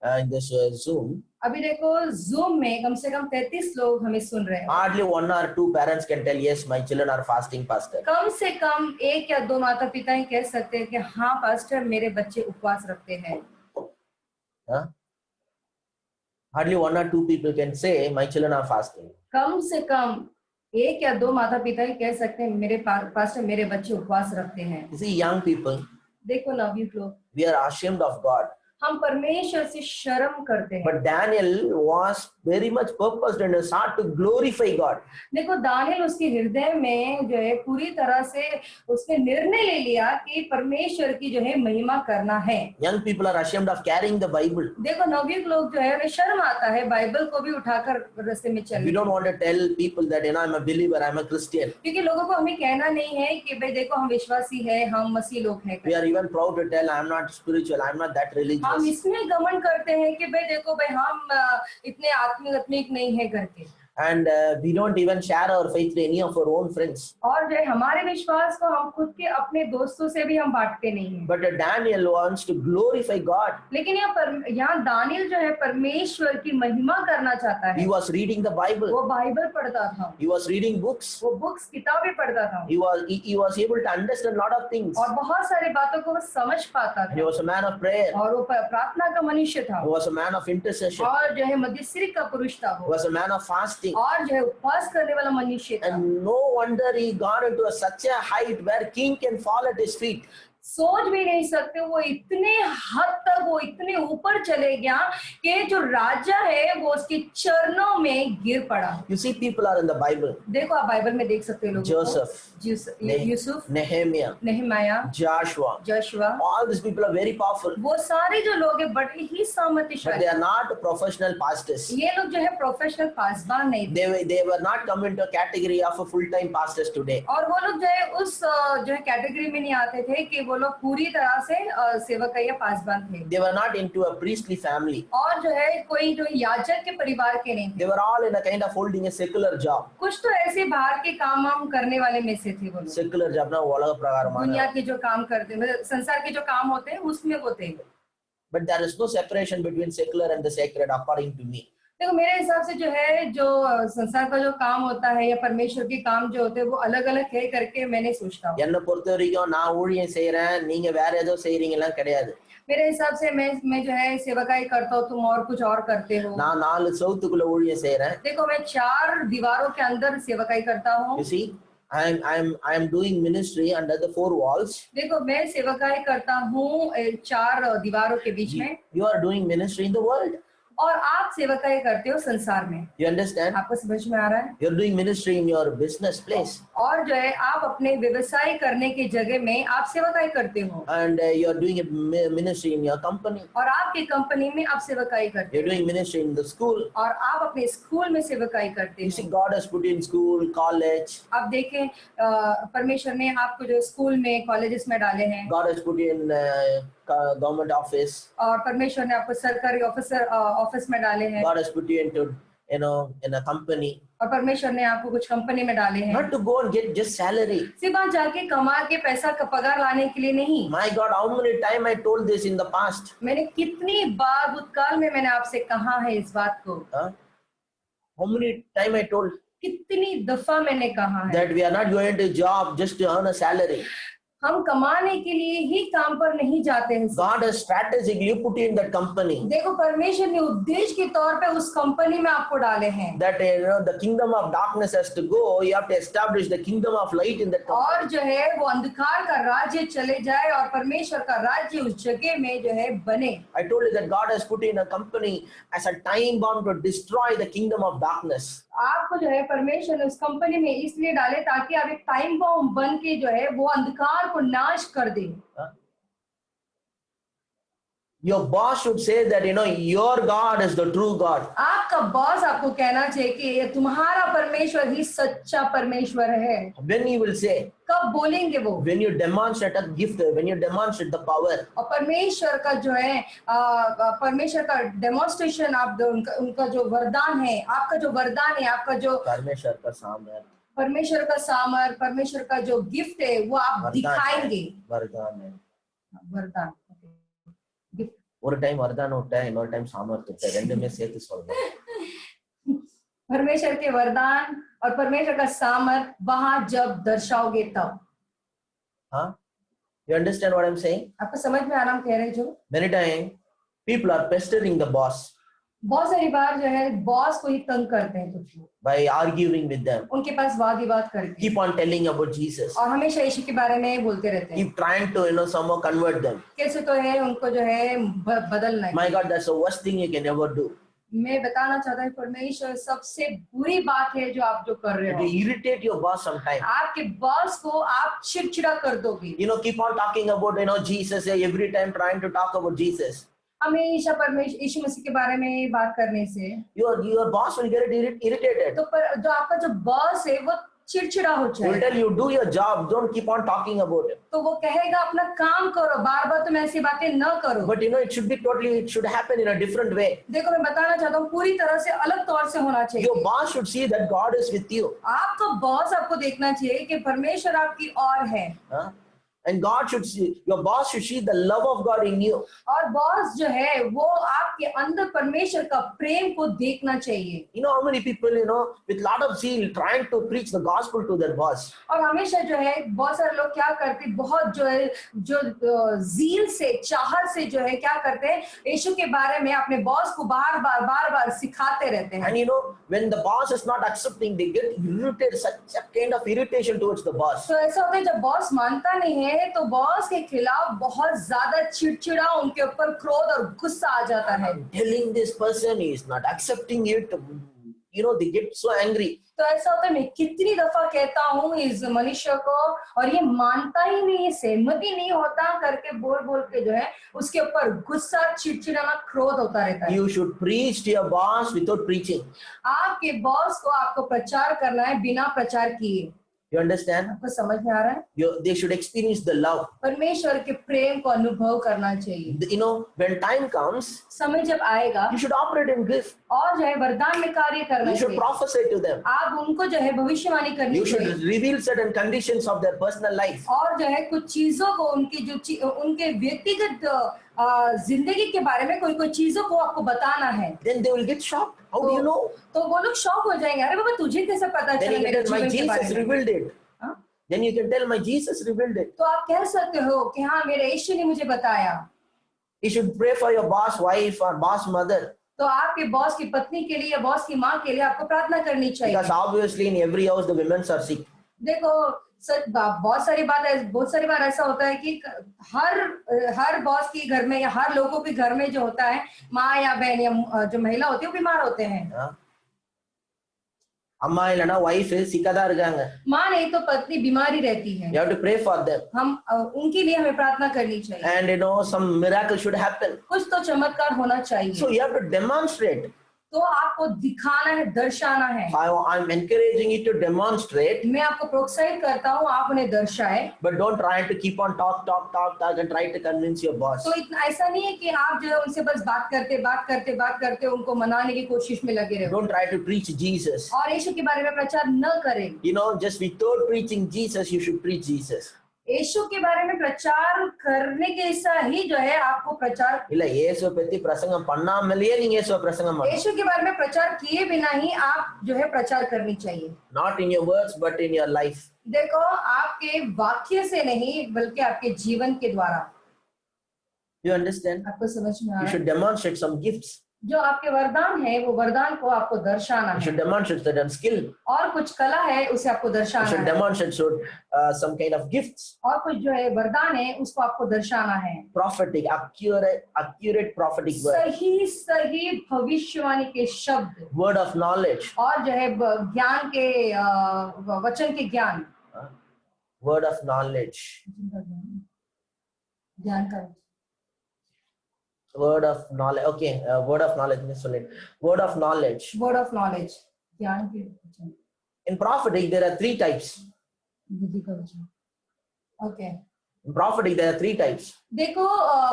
A: in this Zoom.
B: अभी देखो Zoom में कम से कम 33 लोग हमें सुन रहे हैं।
A: Hardly 1 or 2 parents can tell yes my children are fasting pastor.
B: कम से कम 1 या 2 माता पिता ही कह सकते हैं कि हाँ पास्टर मेरे बच्चे उपवास रखते हैं।
A: Hardly 1 or 2 people can say my children are fasting.
B: कम से कम 1 या 2 माता पिता ही कह सकते हैं मेरे पास्टर मेरे बच्चे उपवास रखते हैं।
A: You see young people,
B: देखो नवयुवक लोग,
A: we are ashamed of God.
B: हम परमेश्वर से शर्म करते हैं।
A: But Daniel was very much purposed in his heart to glorify God.
B: देखो दानियल उसके हृदय में जो है पूरी तरह से उसने निर्णय ले लिया कि परमेश्वर की जो है महिमा करना है।
A: Young people are ashamed of carrying the Bible.
B: देखो नवयुवक लोग जो है उन्हें शर्म आता है बाइबल को भी उठाकर रास्ते में चलने।
A: We don't want to tell people that I'm a believer, I'm a Christian.
B: क्योंकि लोगों को हमें कहना नहीं है कि भाई देखो हम विश्वासी है, हम मसीह लोग हैं।
A: We are even proud to tell I'm not spiritual, I'm not that religious.
B: हम इसमें गमन करते हैं कि भाई देखो भाई हम इतने आत्मिक नहीं है करके।
A: And we don't even share our faith to any of our own friends.
B: और जो है हमारे विश्वास को हम खुद के अपने दोस्तों से भी हम बांटते नहीं हैं।
A: But Daniel wants to glorify God.
B: लेकिन यहाँ दानियल जो है परमेश्वर की महिमा करना चाहता है।
A: He was reading the Bible.
B: वो बाइबल पढ़ता था।
A: He was reading books.
B: वो बुक्स किताबें पढ़ता था।
A: He was able to understand lot of things.
B: और बहुत सारी बातों को वो समझ पाता था।
A: He was a man of prayer.
B: और वो प्रार्थना का मनुष्य था।
A: He was a man of intercession.
B: और जो है मध्यस्थी का पुरुष था
A: He
B: वो।
A: was a man of fasting.
B: और जो है उपवास करने वाला मनुष्य था।
A: And no wonder he got into such a height where king can fall at his feet.
B: सोच भी नहीं सकते वो इतने हद तक वो इतने ऊपर चले गया कि जो राजा है वो उसके चरणों में गिर पड़ा।
A: You see people are in the Bible.
B: देखो आप बाइबल में देख सकते हो लोगों
A: Joseph,
B: Yusuf,
A: Nehemiah,
B: नेहमाया,
A: Joshua.
B: Joshua,
A: All these people are very powerful.
B: वो सारे जो लोग हैं बड़े ही
A: But they
B: सामर्थ्यशाली।
A: are not professional pastors.
B: ये लोग जो है प्रोफेशनल पासबान नहीं थे
A: They were not come into a category of a full-time pastors today.
B: और वो लोग जो है उस जो है कैटेगरी में नहीं आते थे कि वो लोग पूरी तरह से सेवक या पासबान थे।
A: They were not into a priestly family.
B: और जो है कोई जो याजक के परिवार के नहीं थे।
A: They were all in a kind of holding a secular job.
B: कुछ तो ऐसे बाहर के काम हम करने वाले में से थे वो लोग।
A: Secular job ना उलग प्रकार
B: दुनिया
A: माना.
B: के जो काम करते मतलब संसार के जो काम होते हैं उसमें वो थे।
A: But there is no separation between secular and the sacred according to me.
B: देखो मेरे हिसाब से जो है जो संसार का जो काम होता है या परमेश्वर के काम जो होते हैं वो अलग अलग है करके मैंने सोचता हूँ।
A: என்ன பொறுத்த வரைக்கும் நான் ஊழியம் செய்றேன் நீங்க வேற ஏதோ செய்றீங்கலாம் கிடையாது.
B: मेरे हिसाब से मैं जो है सेवकाई करता हूँ, तुम और कुछ और करते हो।
A: நான் 4 செவுத்துக்குள்ள ஊழியம் செய்யறேன்.
B: देखो मैं 4 दीवारों के अंदर सेवकाई करता हूँ।
A: You see, I am doing ministry under the 4 walls.
B: देखो मैं सेवकाई करता हूँ 4 दीवारों के बीच में,
A: You are doing ministry in the world.
B: और आप सेवकाई करते हो संसार में।
A: You understand?
B: आपको समझ में आ रहा है?
A: You are doing ministry in your business place.
B: और जो है आप अपने व्यवसाय करने की जगह में आप सेवकाई करते हो,
A: And you are doing a ministry in your company.
B: और आपकी कंपनी में आप सेवकाई करते
A: You are doing ministry in the school.
B: हो, और आप अपने स्कूल में सेवकाई करते
A: You see,
B: हो।
A: God has put in school, college.
B: आप देखें परमेश्वर ने आपको जो स्कूल में, कॉलेजेस में डाले हैं,
A: God has put in government office.
B: और परमेश्वर ने आपको सरकारी ऑफिस में डाले हैं,
A: God has put you into, in a company.
B: और परमेश्वर ने आपको कुछ कंपनी में डाले हैं।
A: Not to go and get just salary.
B: सिर्फ वहाँ जाके कमा के पैसा का पगार लाने के लिए नहीं।
A: My God, how many times I told this in the past?
B: मैंने कितनी बार भूतकाल में मैंने आपसे कहा है इस बात को,
A: Huh? How many times I told
B: कितनी दफा मैंने कहा है
A: that we are not going to job just to earn a salary.
B: हम कमाने के लिए ही काम पर नहीं जाते हैं।
A: God has strategically put in that company
B: देखो परमेश्वर ने उद्देश्य के तौर पे उस कंपनी में आपको डाले हैं,
A: that the kingdom of darkness has to go. You have to establish the kingdom of light in that company.
B: और जो है वो अंधकार का राज्य चले जाए और परमेश्वर का राज्य उस जगह में जो है बने।
A: I told you that God has put in a company as a time bomb to destroy the kingdom of darkness.
B: आपको जो है परमेश्वर ने उस कंपनी में इसलिए डाले ताकि आप एक टाइम बॉम्ब बन के जो है वो अंधकार को नाश कर दे।
A: Your boss should say that your God is the true God.
B: आपका बॉस आपको कहना चाहिए कि ये तुम्हारा परमेश्वर ही सच्चा परमेश्वर है।
A: When he will say,
B: कब बोलेंगे वो?
A: when you demonstrate a gift, when you demonstrate the power.
B: और परमेश्वर का जो है परमेश्वर का डेमोन्स्ट्रेशन आप उनका जो वरदान है, आपका जो वरदान है, आपका जो
A: परमेश्वर का सामर्थ,
B: परमेश्वर का सामर्थ, परमेश्वर का जो गिफ्ट है वो आप दिखाएंगे।
A: वरदान है,
B: वरदान गिफ्ट।
A: ஒரு டைம் वरदान होता है, இன்னொரு டைம் सामर्थ होता है, ரெண்டுமே சேர்த்து சொல்றேன்।
B: परमेश्वर के वरदान और परमेश्वर का सामर्थ वहां जब दर्शाओगे तब।
A: हाँ, you understand what I'm saying?
B: आपको समझ में आ रहा कह रहे जो?
A: Many times people are pestering the boss.
B: बहुत सारी बार जो है बॉस को ही तंग करते हैं कुछ लोग,
A: by arguing with them.
B: उनके पास वाद विवाद करके,
A: Keep on telling about Jesus.
B: और हमेशा यीशु के बारे में बोलते रहते हैं।
A: Keep trying to somehow convert them.
B: कैसे तो है उनको जो है बदलना है।
A: My God, that's the worst thing you can ever do.
B: मैं बताना चाहता हूँ परमेश्वर सबसे बुरी बात है जो आप जो कर रहे
A: To
B: हो।
A: irritate your boss sometime.
B: आपके बॉस को आप चिड़चिड़ा कर दोगे।
A: Keep on talking about Jesus every time, trying to talk about Jesus.
B: हमेशा परमेश्वर यीशु मसीह के बारे में बात करने से
A: your boss will get irritated.
B: तो जो आपका जो बॉस है वो चिड़चिड़ा हो
A: He will
B: जाएगा।
A: tell you, do your job, don't keep on talking about it.
B: तो वो कहेगा अपना काम करो, बार बार तुम ऐसी बातें न करो।
A: But it should happen in a different way.
B: देखो मैं बताना चाहता हूँ पूरी तरह से अलग तौर से होना चाहिए।
A: Your boss should see that God is with you.
B: आपका बॉस आपको देखना चाहिए कि परमेश्वर आपकी ओर है।
A: Huh? And your boss should see the love of God in you.
B: और बॉस जो है वो आपके अंदर परमेश्वर का प्रेम को देखना चाहिए।
A: How many people with lot of zeal trying to preach the gospel to their boss.
B: और हमेशा जो है बहुत सारे लोग क्या करते हैं, बहुत जो है जो जील से, चाहत से जो है क्या करते हैं, यीशु के बारे में अपने बॉस को बार बार सिखाते रहते हैं।
A: And when the boss is not accepting, they get irritated, such a kind of irritation towards the boss.
B: तो ऐसा होता है जब बॉस मानता नहीं है तो बॉस के खिलाफ बहुत ज्यादा चिड़चिड़ा, उनके ऊपर क्रोध और गुस्सा आ जाता है।
A: Telling this person is not accepting it, they get so angry.
B: तो ऐसा होता है, मैं कितनी दफा कहता हूँ इस मनुष्य को और ये मानता ही नहीं, सहमति नहीं होता करके बोल के जो है उसके ऊपर गुस्सा, चिड़चिड़ाना, क्रोध होता रहता है।
A: You should preach to your boss without preaching.
B: आपके बॉस को आपको प्रचार करना है बिना प्रचार किए।
A: You understand?
B: आपको समझ में आ रहा है?
A: They should experience the love.
B: परमेश्वर के प्रेम को अनुभव करना चाहिए।
A: When time comes,
B: समय जब आएगा,
A: you should operate in gift.
B: और जो है वरदान में कार्य करना
A: You should
B: चाहिए।
A: prophesy to them.
B: आप उनको जो है भविष्यवाणी करनी
A: You should
B: चाहिए।
A: reveal certain conditions of their personal life.
B: और जो है कुछ चीजों को उनके व्यक्तिगत जिंदगी के बारे में कोई चीजों को आपको बताना है।
A: Then they will get shocked. How do you know?
B: तो वो लोग शॉक हो जाएंगे, अरे बाबा तुझे कैसे पता
A: Then
B: चला
A: you
B: मेरे
A: can tell, my
B: जीवन के बारे
A: Jesus
B: में?
A: revealed it. Then you can tell, my Jesus revealed it.
B: तो आप कह सकते हो कि हाँ मेरे यीशु ने मुझे बताया।
A: You should pray for your boss wife or boss mother.
B: तो आपके बॉस की पत्नी के लिए या बॉस की माँ के लिए आपको प्रार्थना करनी चाहिए।
A: Because obviously in every house the women are sick.
B: देखो बहुत सारी बार ऐसा होता है कि हर बॉस के घर में या हर लोगों के घर में जो होता है, माँ या बहन या जो महिला होती है वो बीमार होते हैं।
A: अम्मा इल्लना वाइफ सिक्का இருக்காங்க.
B: माँ नहीं तो पत्नी बीमारी रहती है।
A: You have to pray for them.
B: हम उनके लिए हमें प्रार्थना करनी चाहिए।
A: And some miracle should happen.
B: कुछ तो चमत्कार होना चाहिए।
A: So you have to demonstrate.
B: तो आपको दिखाना है, दर्शाना है।
A: I'm encouraging you to demonstrate.
B: मैं आपको प्रोत्साहित करता हूँ, आप उन्हें दर्शाएं।
A: But don't try to keep on talk and try to convince your boss.
B: तो इतना ऐसा नहीं है कि आप जो है उनसे बस बात करते उनको मनाने की कोशिश में लगे रहे।
A: Don't try to preach Jesus.
B: और यीशु के बारे में प्रचार न करें।
A: Just without preaching Jesus, you should preach Jesus.
B: यीशु के बारे में प्रचार करने के ऐसा ही जो है आपको प्रचार
A: இல்ல இயேசுவை பத்தி பிரசங்கம் பண்ணாமலேயே நீங்க இயேசுவை பிரசங்கம் பண்ணணும்.
B: यीशु के बारे में प्रचार किए बिना ही आप जो है प्रचार करनी चाहिए।
A: Not in your words but in your life.
B: देखो आपके वाक्य से नहीं बल्कि आपके जीवन के द्वारा।
A: You understand?
B: आपको समझ में आ रहा
A: You
B: है?
A: should demonstrate some gifts.
B: जो आपके वरदान है वो वरदान को आपको दर्शाना
A: You
B: है।
A: should demonstrate certain skill.
B: और कुछ कला है उसे आपको
A: You
B: दर्शाना
A: should
B: है।
A: demonstrate some kind of gifts.
B: और कुछ जो है वरदान है उसको आपको दर्शाना है।
A: Prophetic, accurate prophetic word.
B: सही भविष्यवाणी के शब्द।
A: Word of knowledge.
B: और जो है ज्ञान के वचन के ज्ञान।
A: Word of knowledge.
B: ज्ञान का
A: Word of knowledge. Okay, word of knowledge. Word of knowledge.
B: Word of knowledge. ज्ञान के वचन।
A: In prophetic, there are 3 types.
B: बुद्धि का वचन। Okay.
A: In prophetic, there are 3 types.
B: देखो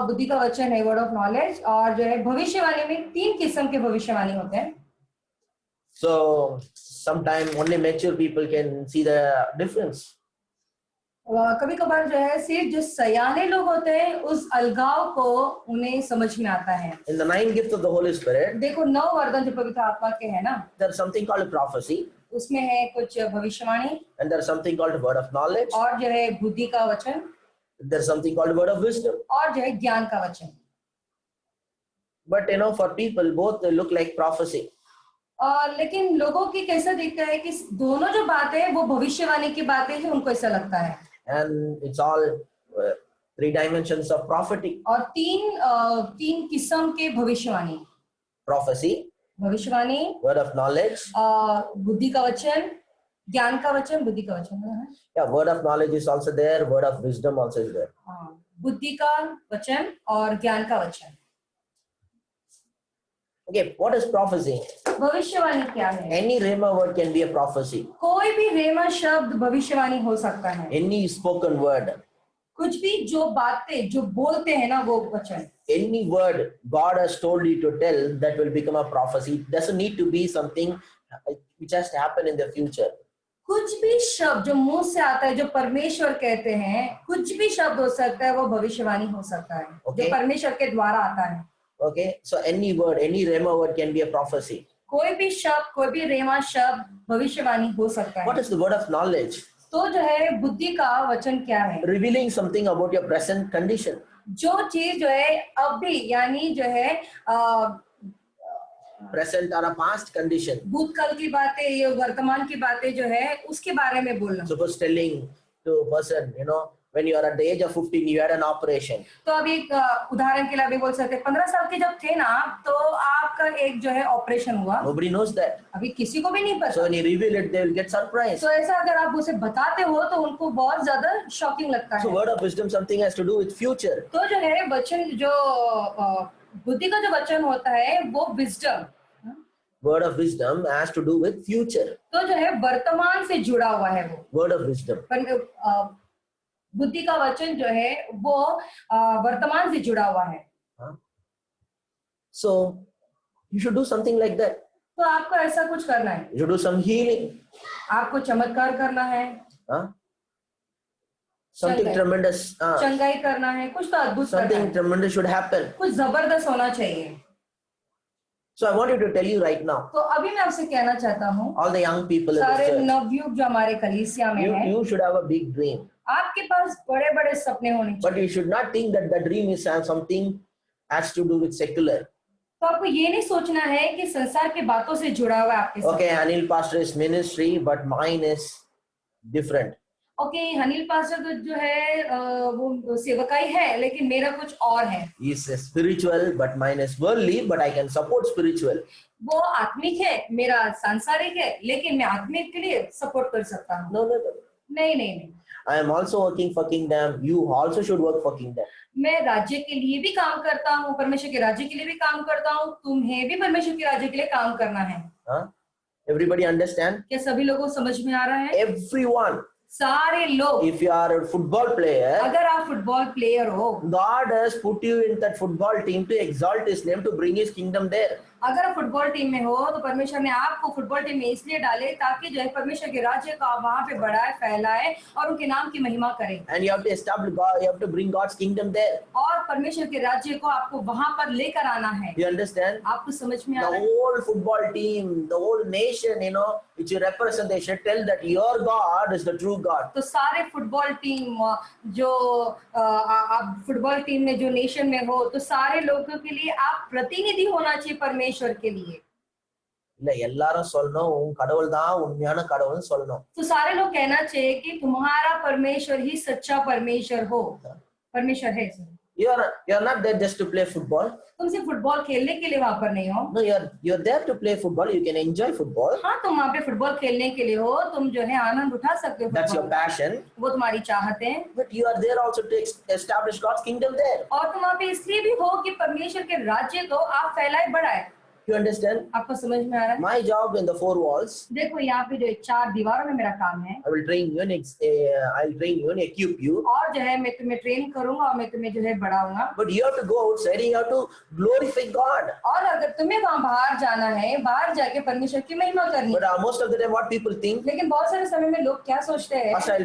B: बुद्धि का वचन है word of knowledge और जो है भविष्यवाणी में 3 किस्म के भविष्यवाणी होते हैं।
A: So, sometimes only mature people can see the difference.
B: कभी कभार जो है सिर्फ जो सयाने लोग होते हैं उस अलगाव को उन्हें समझ में आता है।
A: In the 9 gifts of the Holy Spirit,
B: देखो 9 वरदान जो पवित्र आत्मा के हैं ना,
A: there's something called prophecy,
B: उसमें है कुछ भविष्यवाणी,
A: and there's something called word of knowledge,
B: और जो है बुद्धि का वचन,
A: there's something called word of wisdom.
B: और जो है ज्ञान का वचन।
A: But for people, both they look like prophecy.
B: लेकिन लोगों की कैसा दिखता है कि दोनों जो बातें हैं वो भविष्यवाणी की बातें हैं, उनको ऐसा लगता है।
A: And it's all 3 dimensions of prophetic.
B: और तीन किस्म के भविष्यवाणी।
A: Prophecy,
B: भविष्यवाणी,
A: word of knowledge.
B: बुद्धि का वचन, ज्ञान का वचन, बुद्धि का वचन।
A: Yeah, word of knowledge is also there. Word of wisdom also is there.
B: बुद्धि का वचन और ज्ञान का वचन।
A: Okay, what is prophecy?
B: भविष्यवाणी क्या है?
A: Any rhema word can be a prophecy.
B: कोई भी रेमा शब्द भविष्यवाणी हो सकता है।
A: Any spoken word.
B: कुछ भी जो बातें जो बोलते हैं ना वो वचन।
A: Any word God has told you to tell that will become a prophecy. It doesn't need to be something which has to happen in the future.
B: कुछ भी शब्द जो मुंह से आता है, जो परमेश्वर कहते हैं, कुछ भी शब्द हो सकता है, वो भविष्यवाणी हो सकता है।
A: Okay.
B: जो परमेश्वर के द्वारा आता है।
A: Okay, so any word, any rhema word can be a prophecy.
B: कोई भी शब्द, कोई भी रेमा शब्द भविष्यवाणी हो सकता है।
A: What is the word of knowledge?
B: तो जो है बुद्धि का वचन क्या है?
A: Revealing something about your present condition.
B: जो चीज जो है अभी यानी जो है
A: Present or a past condition.
B: भूतकाल की बातें, ये वर्तमान की बातें जो है उसके बारे में बोलना।
A: Suppose telling to a person, when you are at the age of 15, you had an operation.
B: तो अभी उदाहरण के लिए अभी बोल सकते हैं 15 साल के जब थे ना तो आपका एक जो है ऑपरेशन हुआ।
A: Nobody knows that.
B: अभी किसी को भी नहीं पता।
A: So when you reveal it, they will get surprised.
B: तो ऐसा अगर आप उसे बताते हो तो उनको बहुत ज्यादा शॉकिंग लगता है।
A: So word of wisdom something has to do with future.
B: तो जो है वचन जो बुद्धि का जो वचन होता है वो wisdom.
A: Word of wisdom has to do with future.
B: तो जो है वर्तमान से जुड़ा हुआ है वो।
A: Word of wisdom.
B: बुद्धि का वचन जो है वो वर्तमान से जुड़ा हुआ है।
A: So you should do something like that.
B: तो आपको ऐसा कुछ करना है।
A: You should do some healing.
B: आपको चमत्कार करना है।
A: Something tremendous.
B: चंगाई करना है, कुछ तो अद्भुत करना है।
A: Something tremendous should happen.
B: कुछ जबरदस्त होना चाहिए।
A: So I wanted to tell you right now.
B: तो अभी मैं आपसे कहना चाहता हूँ
A: all the young people in
B: सारे
A: the church,
B: नवयुवक जो हमारे कलीसिया में हैं,
A: you should have a big dream.
B: आपके पास बड़े बड़े सपने होने चाहिए।
A: But you should not think that the dream is something has to do with secular.
B: तो आपको ये नहीं सोचना है कि संसार की बातों से जुड़ा हुआ है आपके साथ।
A: Okay, Anil pastor is ministry, but mine is different.
B: Okay, Anil pastor तो जो है वो सेवकाई है, लेकिन मेरा कुछ और है।
A: He is spiritual, but mine is worldly, but I can support spiritual.
B: वो आत्मिक है, मेरा सांसारिक है, लेकिन मैं आत्मिक के लिए सपोर्ट कर सकता हूँ।
A: No, no, no.
B: नहीं नहीं नहीं,
A: I am also working for kingdom. You also should work for kingdom.
B: मैं राज्य के लिए भी काम करता हूँ, परमेश्वर के राज्य के लिए भी काम करता हूँ। तुम्हें भी परमेश्वर के राज्य के लिए काम करना है।
A: Huh? Everybody understand?
B: क्या सभी लोगों को समझ में आ रहा है?
A: Everyone.
B: सारे लोग।
A: If you are a football player,
B: अगर आप फुटबॉल प्लेयर हो,
A: God has put you in that football team to exalt His name, to bring His kingdom there.
B: अगर आप फुटबॉल टीम में हो तो परमेश्वर ने आपको फुटबॉल टीम में इसलिए डाले ताकि जो है परमेश्वर के राज्य को आप वहां पे बढ़ाए, फैलाए और उनके नाम की महिमा करें।
A: And you have to establish God. You have to bring God's kingdom there.
B: और परमेश्वर के राज्य को आपको वहां पर लेकर आना है।
A: You understand?
B: आपको समझ में आ
A: The
B: रहा है?
A: whole football team, the whole nation, which you represent, they should tell that your God is the true God.
B: तो सारे फुटबॉल टीम जो आप फुटबॉल टीम में जो नेशन में हो, तो सारे लोगों के लिए आप प्रतिनिधि होना चाहिए परमेश्वर के लिए।
A: இல்ல எல்லாரும் சொல்லணும் உன் கடவுள் தான் உண்மையான கடவுள்னு சொல்லணும்.
B: तो सारे लोग कहना चाहिए कि तुम्हारा परमेश्वर ही सच्चा परमेश्वर हो, परमेश्वर है।
A: You're not there just to play football.
B: तुम सिर्फ फुटबॉल खेलने के लिए वहां पर नहीं हो।
A: No, you're there to play football. You can enjoy football.
B: हाँ, तुम वहाँ पे फुटबॉल खेलने के लिए हो, तुम जो है आनंद उठा सकते हो।
A: That's your passion.
B: वो तुम्हारी चाहत है।
A: But you are there also to establish God's kingdom there.
B: और तुम वहाँ पे इसलिए भी हो कि परमेश्वर के राज्य को आप फैलाए बढ़ाए।
A: You understand?
B: आपको समझ में आ रहा है?
A: My job in the four walls.
B: देखो यहाँ पे जो चार दीवारों में मेरा काम है।
A: I will train you and I'll train you and equip you.
B: और जो है मैं तुम्हें ट्रेन करूंगा और मैं तुम्हें जो है बढ़ाऊंगा।
A: But you have to go outside and you have to glorify God.
B: और अगर तुम्हें वहाँ बाहर जाना है, बाहर जाके परमेश्वर की महिमा करनी
A: But
B: है।
A: most of the time, what people think?
B: लेकिन बहुत सारे समय में लोग क्या सोचते हैं?
A: Pastor,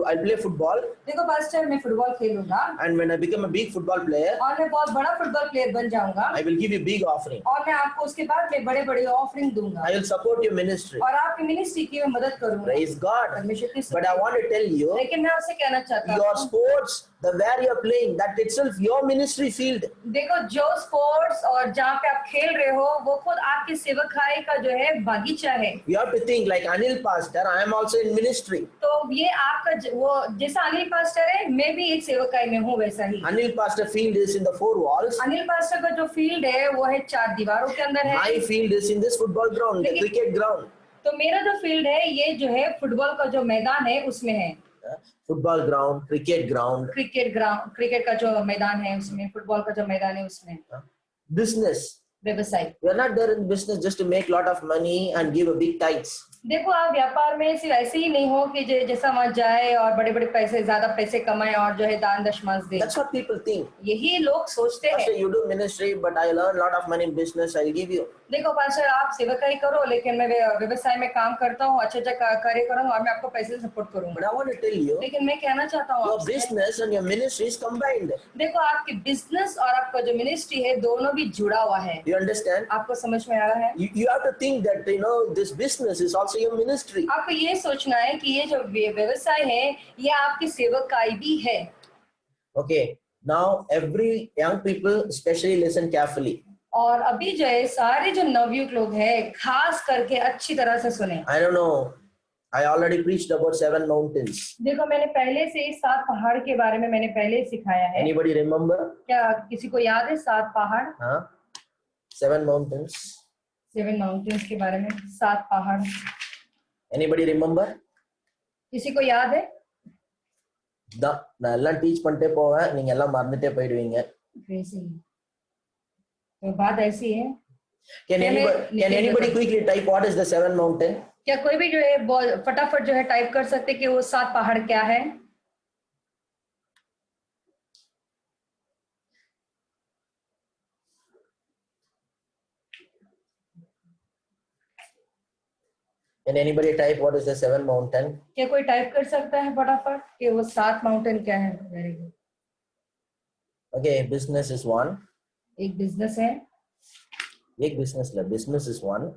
A: I'll play football.
B: देखो पास्टर, मैं फुटबॉल खेलूंगा
A: And when I become a big football player,
B: और मैं बहुत बड़ा फुटबॉल प्लेयर बन जाऊंगा
A: I will give you big offering.
B: और मैं आपको उसके बाद में बड़े बड़े ऑफरिंग दूंगा
A: I will support your ministry.
B: और आपकी मिनिस्ट्री की मैं मदद करूंगा।
A: Praise God.
B: परमेश्वर की
A: But I want to tell you,
B: लेकिन मैं आपसे कहना चाहता
A: your
B: हूँ,
A: sports, the where you're playing, that itself your ministry field.
B: देखो जो स्पोर्ट्स और जहाँ पे आप खेल रहे हो वो खुद आपकी सेवकाई का जो है बागीचा है।
A: You have to think like Anil Pastor, I am also in ministry.
B: तो ये आपका वो जैसा अनिल पास्टर है, मैं भी एक सेवकाई में हूँ वैसा ही।
A: Anil Pastor field is in the four walls.
B: Anil pastor का जो फील्ड है वो है चार दीवारों के अंदर है।
A: My field is in this football ground, the cricket ground.
B: तो मेरा जो फील्ड है ये जो है फुटबॉल का जो मैदान है उसमें है।
A: Football ground, cricket ground.
B: Cricket का जो मैदान है उसमें, फुटबॉल का जो मैदान है उसमें।
A: Business.
B: व्यवसाय।
A: We are not there in business just to make lot of money and give a big tithes.
B: देखो आप व्यापार में सिर्फ ऐसे ही नहीं हो कि जैसा वहां जाए और बड़े बड़े पैसे, ज्यादा पैसे कमाए और जो है दान दशमांश दे।
A: That's what people think.
B: यही लोग सोचते
A: Pastor,
B: हैं।
A: you do ministry, but I learn lot of money in business. I'll give you.
B: देखो पास्टर, आप सेवकाई करो लेकिन मैं व्यवसाय में काम करता हूँ, अच्छा कार्य करूंगा और मैं आपको पैसे से सपोर्ट
A: But
B: करूंगा।
A: I want to tell you,
B: लेकिन मैं कहना चाहता हूँ
A: your
B: आपसे,
A: business and your ministry is combined.
B: देखो आपकी बिजनेस और आपका जो मिनिस्ट्री है दोनों भी जुड़ा हुआ है।
A: You understand?
B: आपको समझ में आ रहा है?
A: You have to think that this business is also your ministry.
B: आपको ये सोचना है कि ये जो व्यवसाय है ये आपकी सेवकाई भी है।
A: Okay. Now every young people especially listen carefully.
B: और अभी जो है सारे जो नवयुवक लोग हैं खास करके अच्छी तरह से सुने।
A: I don't know. I already preached about 7 mountains.
B: देखो मैंने पहले से 7 पहाड़ के बारे में मैंने पहले ही सिखाया है।
A: Anybody remember?
B: क्या किसी को याद है 7 पहाड़?
A: Huh? 7 mountains.
B: 7 माउंटेन्स के बारे में 7 पहाड़।
A: Anybody remember?
B: किसी को याद है?
A: நான் எல்லாம் டீச் பண்ணிட்டே போவேன், நீங்க எல்லாம் மறந்துட்டே போயிடுவீங்க.
B: तो बात ऐसी है।
A: Can anybody quickly type what is the 7 mountain?
B: क्या कोई भी जो है फटाफट जो है टाइप कर सकते कि वो 7 पहाड़ क्या है?
A: Can anybody type what is the 7 mountain?
B: क्या कोई टाइप कर सकता है फटाफट कि वो 7 माउंटेन क्या है? Very good.
A: Okay, business is one.
B: एक बिजनेस है।
A: एक business la, business is one.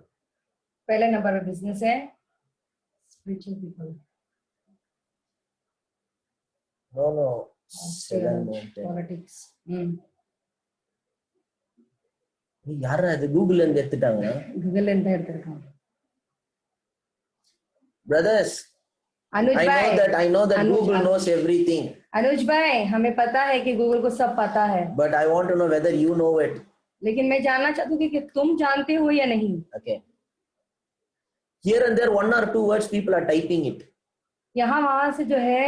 B: पहले नंबर पे बिजनेस है। Spiritual people.
A: No, 7 mountain.
B: Politics.
A: யாரா இது கூகுள்ல இருந்து எடுத்துட்டாங்க?
B: गूगल இருந்து எடுத்திருக்காங்க.
A: Brothers,
B: अनुज भाई,
A: I know that
B: Anuj-
A: Google knows everything,
B: अनुज भाई, हमें पता है कि गूगल को सब पता है,
A: but I want to know whether you know it.
B: लेकिन मैं जानना चाहती हूँ कि तुम जानते हो या नहीं.
A: Okay. Here and there, 1 or 2 words people are typing it.
B: यहाँ वहां से जो है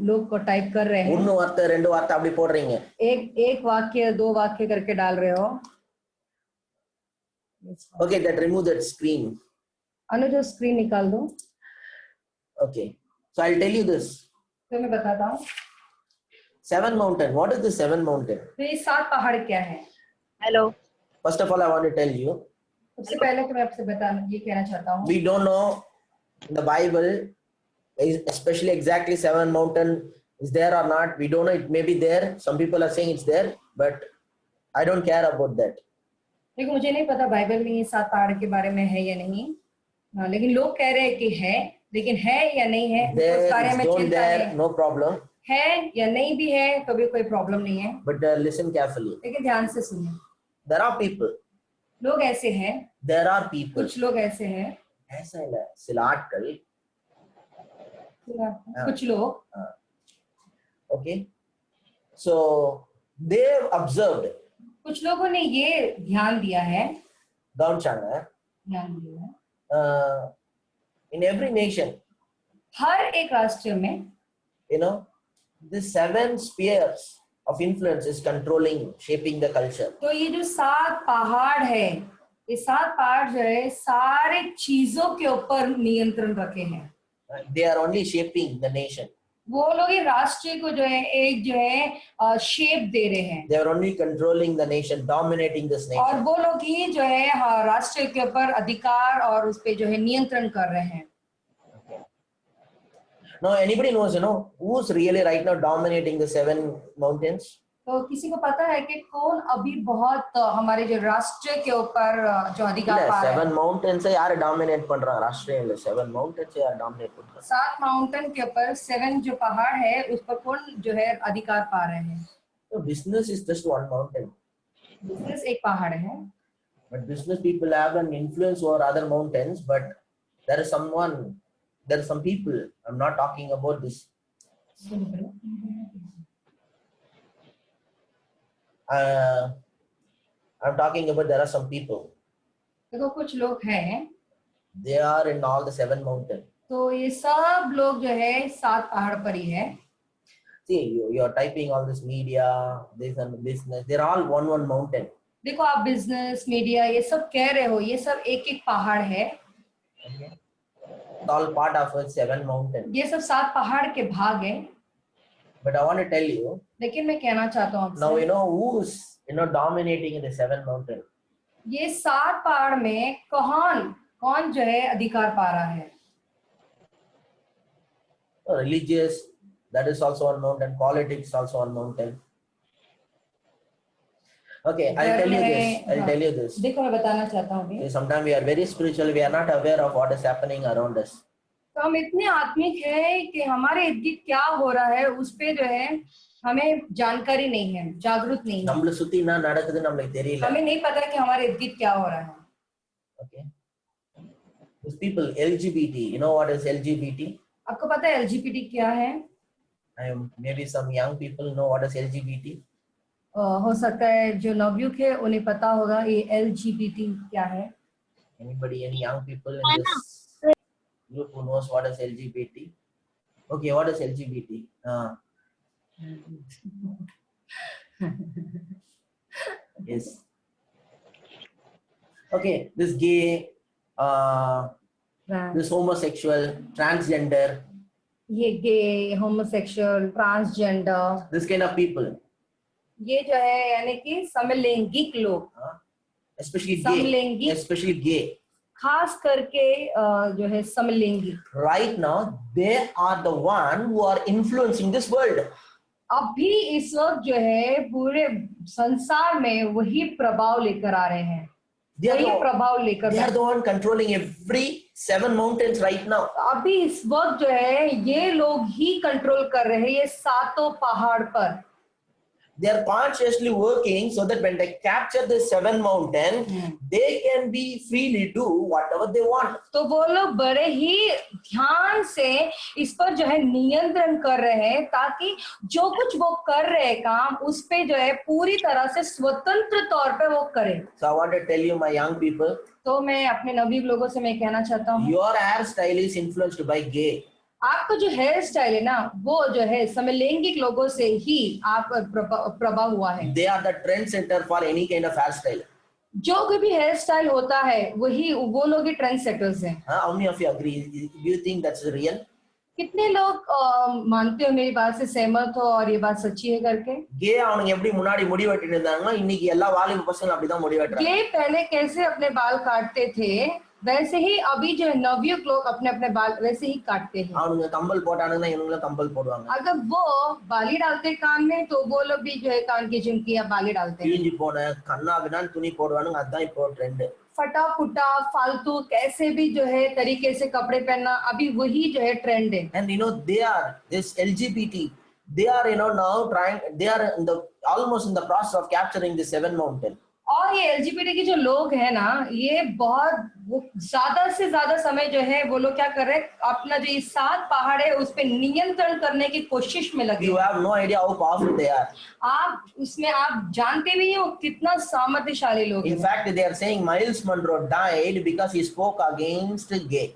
B: लोग को टाइप कर रहे हैं.
A: ஒன்னு வார்த்தை ரெண்டு வார்த்தை அப்படி போடுறீங்க.
B: एक वाक्य 2 वाक्य करके डाल रहे हो.
A: Okay, that remove that screen.
B: Anuj screen निकाल दो.
A: Okay, so I'll tell you this.
B: तो मैं बताता हूँ.
A: 7 mountain. What is the 7 mountain?
B: तो ये 7 पहाड़ क्या है?
C: Hello
A: First of all, I want to tell you,
B: सबसे पहले तो मैं आपसे ये कहना चाहता हूँ.
A: we don't know in the Bible, especially exactly 7 mountain is there or not. We don't know. It may be there. Some people are saying it's there, but I don't care about that.
B: देखो मुझे नहीं पता Bible में ये 7 पहाड़ के बारे में है या नहीं. लेकिन लोग कह रहे हैं कि है, लेकिन है या नहीं है उस बारे में चिंता
A: There,
B: नहीं.
A: no problem.
B: है या नहीं भी है तो भी कोई प्रॉब्लम नहीं है.
A: But listen carefully.
B: लेकिन ध्यान से सुनिए.
A: There are people.
B: लोग ऐसे हैं.
A: There are people.
B: कुछ लोग ऐसे हैं.
A: ऐसा है சில ஆட்கள்.
B: कुछ लोग.
A: Okay. So they've observed.
B: कुछ लोगों ने ये ध्यान दिया है.
A: கவனிச்சாங்க.
B: ध्यान दिया है.
A: In every nation.
B: हर एक राष्ट्र में.
A: You know, the 7 spheres of influence is controlling, shaping the culture.
B: तो ये जो 7 पहाड़ है, ये 7 पहाड़ जो है सारे चीजों के ऊपर नियंत्रण रखे हैं.
A: They are only shaping the nation.
B: वो लोग ये राष्ट्र को जो है एक जो है शेप दे रहे हैं.
A: They are only controlling the nation, dominating this nation.
B: और वो लोग ही जो है राष्ट्र के ऊपर अधिकार और उस पे जो है नियंत्रण कर रहे हैं.
A: Now anybody knows, you know, who's really right now dominating the 7 mountains?
B: तो किसी को पता है कि कौन अभी बहुत हमारे जो राष्ट्र के ऊपर जो अधिकार पा रहे हैं?
A: 7 mountains यार dominate पड़ रहा राष्ट्र में. 7 mountains यार dominate पड़ रहा.
B: 7 माउंटेन के ऊपर 7 जो पहाड़ है उस पर कौन जो है अधिकार पा रहे हैं?
A: So business is just 1 mountain.
B: Business एक पहाड़ है.
A: But business people have an influence over other mountains. But there is some people. I'm not talking about this. I'm talking about there are some people.
B: देखो कुछ लोग हैं.
A: They are in all the 7 mountains.
B: तो ये सब लोग जो है 7 पहाड़ पर ही है.
A: See, you're typing all this media, this and business. They're all one mountain.
B: देखो आप बिजनेस मीडिया ये सब कह रहे हो, ये सब एक एक पहाड़ है.
A: Okay. It's all part of a 7 mountain.
B: ये सब 7 पहाड़ के भाग हैं.
A: But I want to tell you.
B: लेकिन मैं कहना चाहता हूँ
A: Now
B: आपसे.
A: you know who's dominating in the 7 mountain.
B: ये 7 पहाड़ में कौन जो है अधिकार पा रहा है?
A: Religious, that is also one mountain. Politics also one mountain. Okay, I'll tell you this.
B: देखो मैं बताना चाहता हूँ.
A: Okay, sometimes we are very spiritual. We are not aware of what is happening around us.
B: तो हम इतने आत्मिक है कि हमारे इर्द गिर्द क्या हो रहा है उस पे जो है हमें जानकारी नहीं है, जागरूक नहीं है.
A: நம்மள சுத்தி என்ன நடக்குது நமக்கு தெரியல.
B: हमें नहीं पता कि हमारे इर्द गिर्द क्या हो रहा है.
A: Okay. These people LGBT, you know what is LGBT?
B: आपको पता है LGBT क्या है?
A: Maybe some young people know what is LGBT.
B: हो सकता है जो नवयुवक है उन्हें पता होगा ये LGBT क्या है.
A: Anybody, any young people in this group who knows what is LGBT? Okay, what is LGBT? Yes. Okay, this gay, this homosexual, transgender.
B: ये gay, homosexual, transgender.
A: This kind of people.
B: ये जो है यानी कि समलैंगिक लोग.
A: Especially
B: समलैंगिक.
A: gay. Especially gay.
B: खास करके जो है समलैंगिक.
A: Right now, they are the one who are influencing this world.
B: अभी इस वक्त जो है पूरे संसार में वही प्रभाव लेकर आ रहे हैं. वही प्रभाव लेकर.
A: They are the one controlling every 7 mountains right now.
B: अभी इस वक्त जो है ये लोग ही कंट्रोल कर रहे हैं ये 7 पहाड़ पर.
A: they are consciously working so that when they capture the seven mountain, they can be freely do whatever they want.
B: तो वो लोग बड़े ही ध्यान से इस पर जो है नियंत्रण कर रहे हैं, ताकि जो कुछ वो कर रहे हैं काम, उस पे जो है पूरी तरह से स्वतंत्र तौर पे वो करें.
A: So I want to tell you, my young people,
B: तो मैं अपने नवयुवक लोगों से मैं कहना चाहता हूँ,
A: your hairstyle is influenced by gay.
B: आपका जो हेयर स्टाइल है ना, वो जो है समलैंगिक लोगों से ही आप प्रभाव हुआ है.
A: They are the trendsetter for any kind of hairstyle.
B: जो कोई भी हेयर स्टाइल होता है वही वो लोग ही ट्रेंड सेटर्स हैं.
A: How many of you agree? Do you think that's real?
B: कितने लोग मानते हो, मेरी बात से सहमत हो और ये बात सच्ची है करके?
A: Gay அவனுங்க எப்படி முன்னாடி முடி வெட்டிட்டு இருந்தாங்கன்னா இன்னைக்கு எல்லா வாலிப பசங்களும் அப்படிதான் முடி வெட்டுறாங்க.
B: गे पहले कैसे अपने बाल काटते थे, वैसे ही अभी जो है नवयुवक लोग अपने अपने बाल वैसे ही काटते हैं.
A: அவனுங்க கம்பல் போட்டானுங்கன்னா இவங்களும் கம்பல் போடுவாங்க.
B: अगर वो बाली डालते कान में, तो वो लोग भी जो है कान की झुमकी या बाली डालते हैं.
A: கிழிஞ்சு போன கண்ணா பின்னான்னு துணி போடுவானுங்க, அதுதான் இப்போ ட்ரெண்ட்.
B: फटा फुटा फालतू कैसे भी जो है तरीके से कपड़े पहनना, अभी वही जो है ट्रेंड है.
A: And you know, they are this LGBT, they are now trying, they are in the almost in the process of capturing the seven mountain.
B: और ये एलजीबीटी के जो लोग हैं ना, ये बहुत वो ज्यादा से ज्यादा समय जो है वो लोग क्या कर रहे हैं, अपना जो ये 7 पहाड़ है उस पे नियंत्रण करने की कोशिश में लगे.
A: You have no idea how powerful they are.
B: आप उसमें आप जानते भी नहीं हो कितना सामर्थ्यशाली लोग
A: In
B: हैं.
A: fact, they are saying Miles Monroe died because he spoke against gay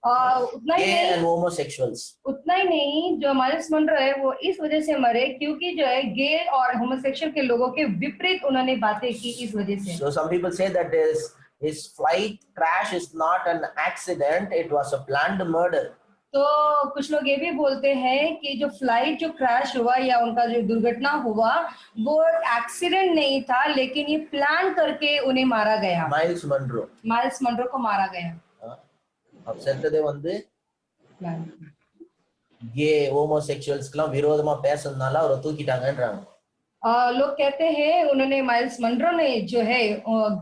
B: उतना ही
A: and
B: नहीं,
A: homosexuals.
B: उतना ही नहीं, जो माइल्स मनरो है वो इस वजह से मरे क्योंकि जो है गे और होमोसेक्सुअल के लोगों के विपरीत उन्होंने बातें की इस वजह से.
A: So some people say that his flight crash is not an accident, it was a planned murder.
B: तो कुछ लोग ये भी बोलते हैं कि जो फ्लाइट जो क्रैश हुआ या उनका जो दुर्घटना हुआ वो एक्सीडेंट नहीं था, लेकिन ये प्लान करके उन्हें मारा गया.
A: Miles Monroe.
B: माइल्स मनरो को मारा गया.
A: அவர் செத்ததே வந்து
B: Plan.
A: கே ஹோமோசெக்சுவல்ஸ்க்குலாம் விரோதமா பேசுறதுனால அவரை தூக்கிட்டாங்கன்றாங்க.
B: लोग कहते हैं उन्होंने माइल्स मनरो ने जो है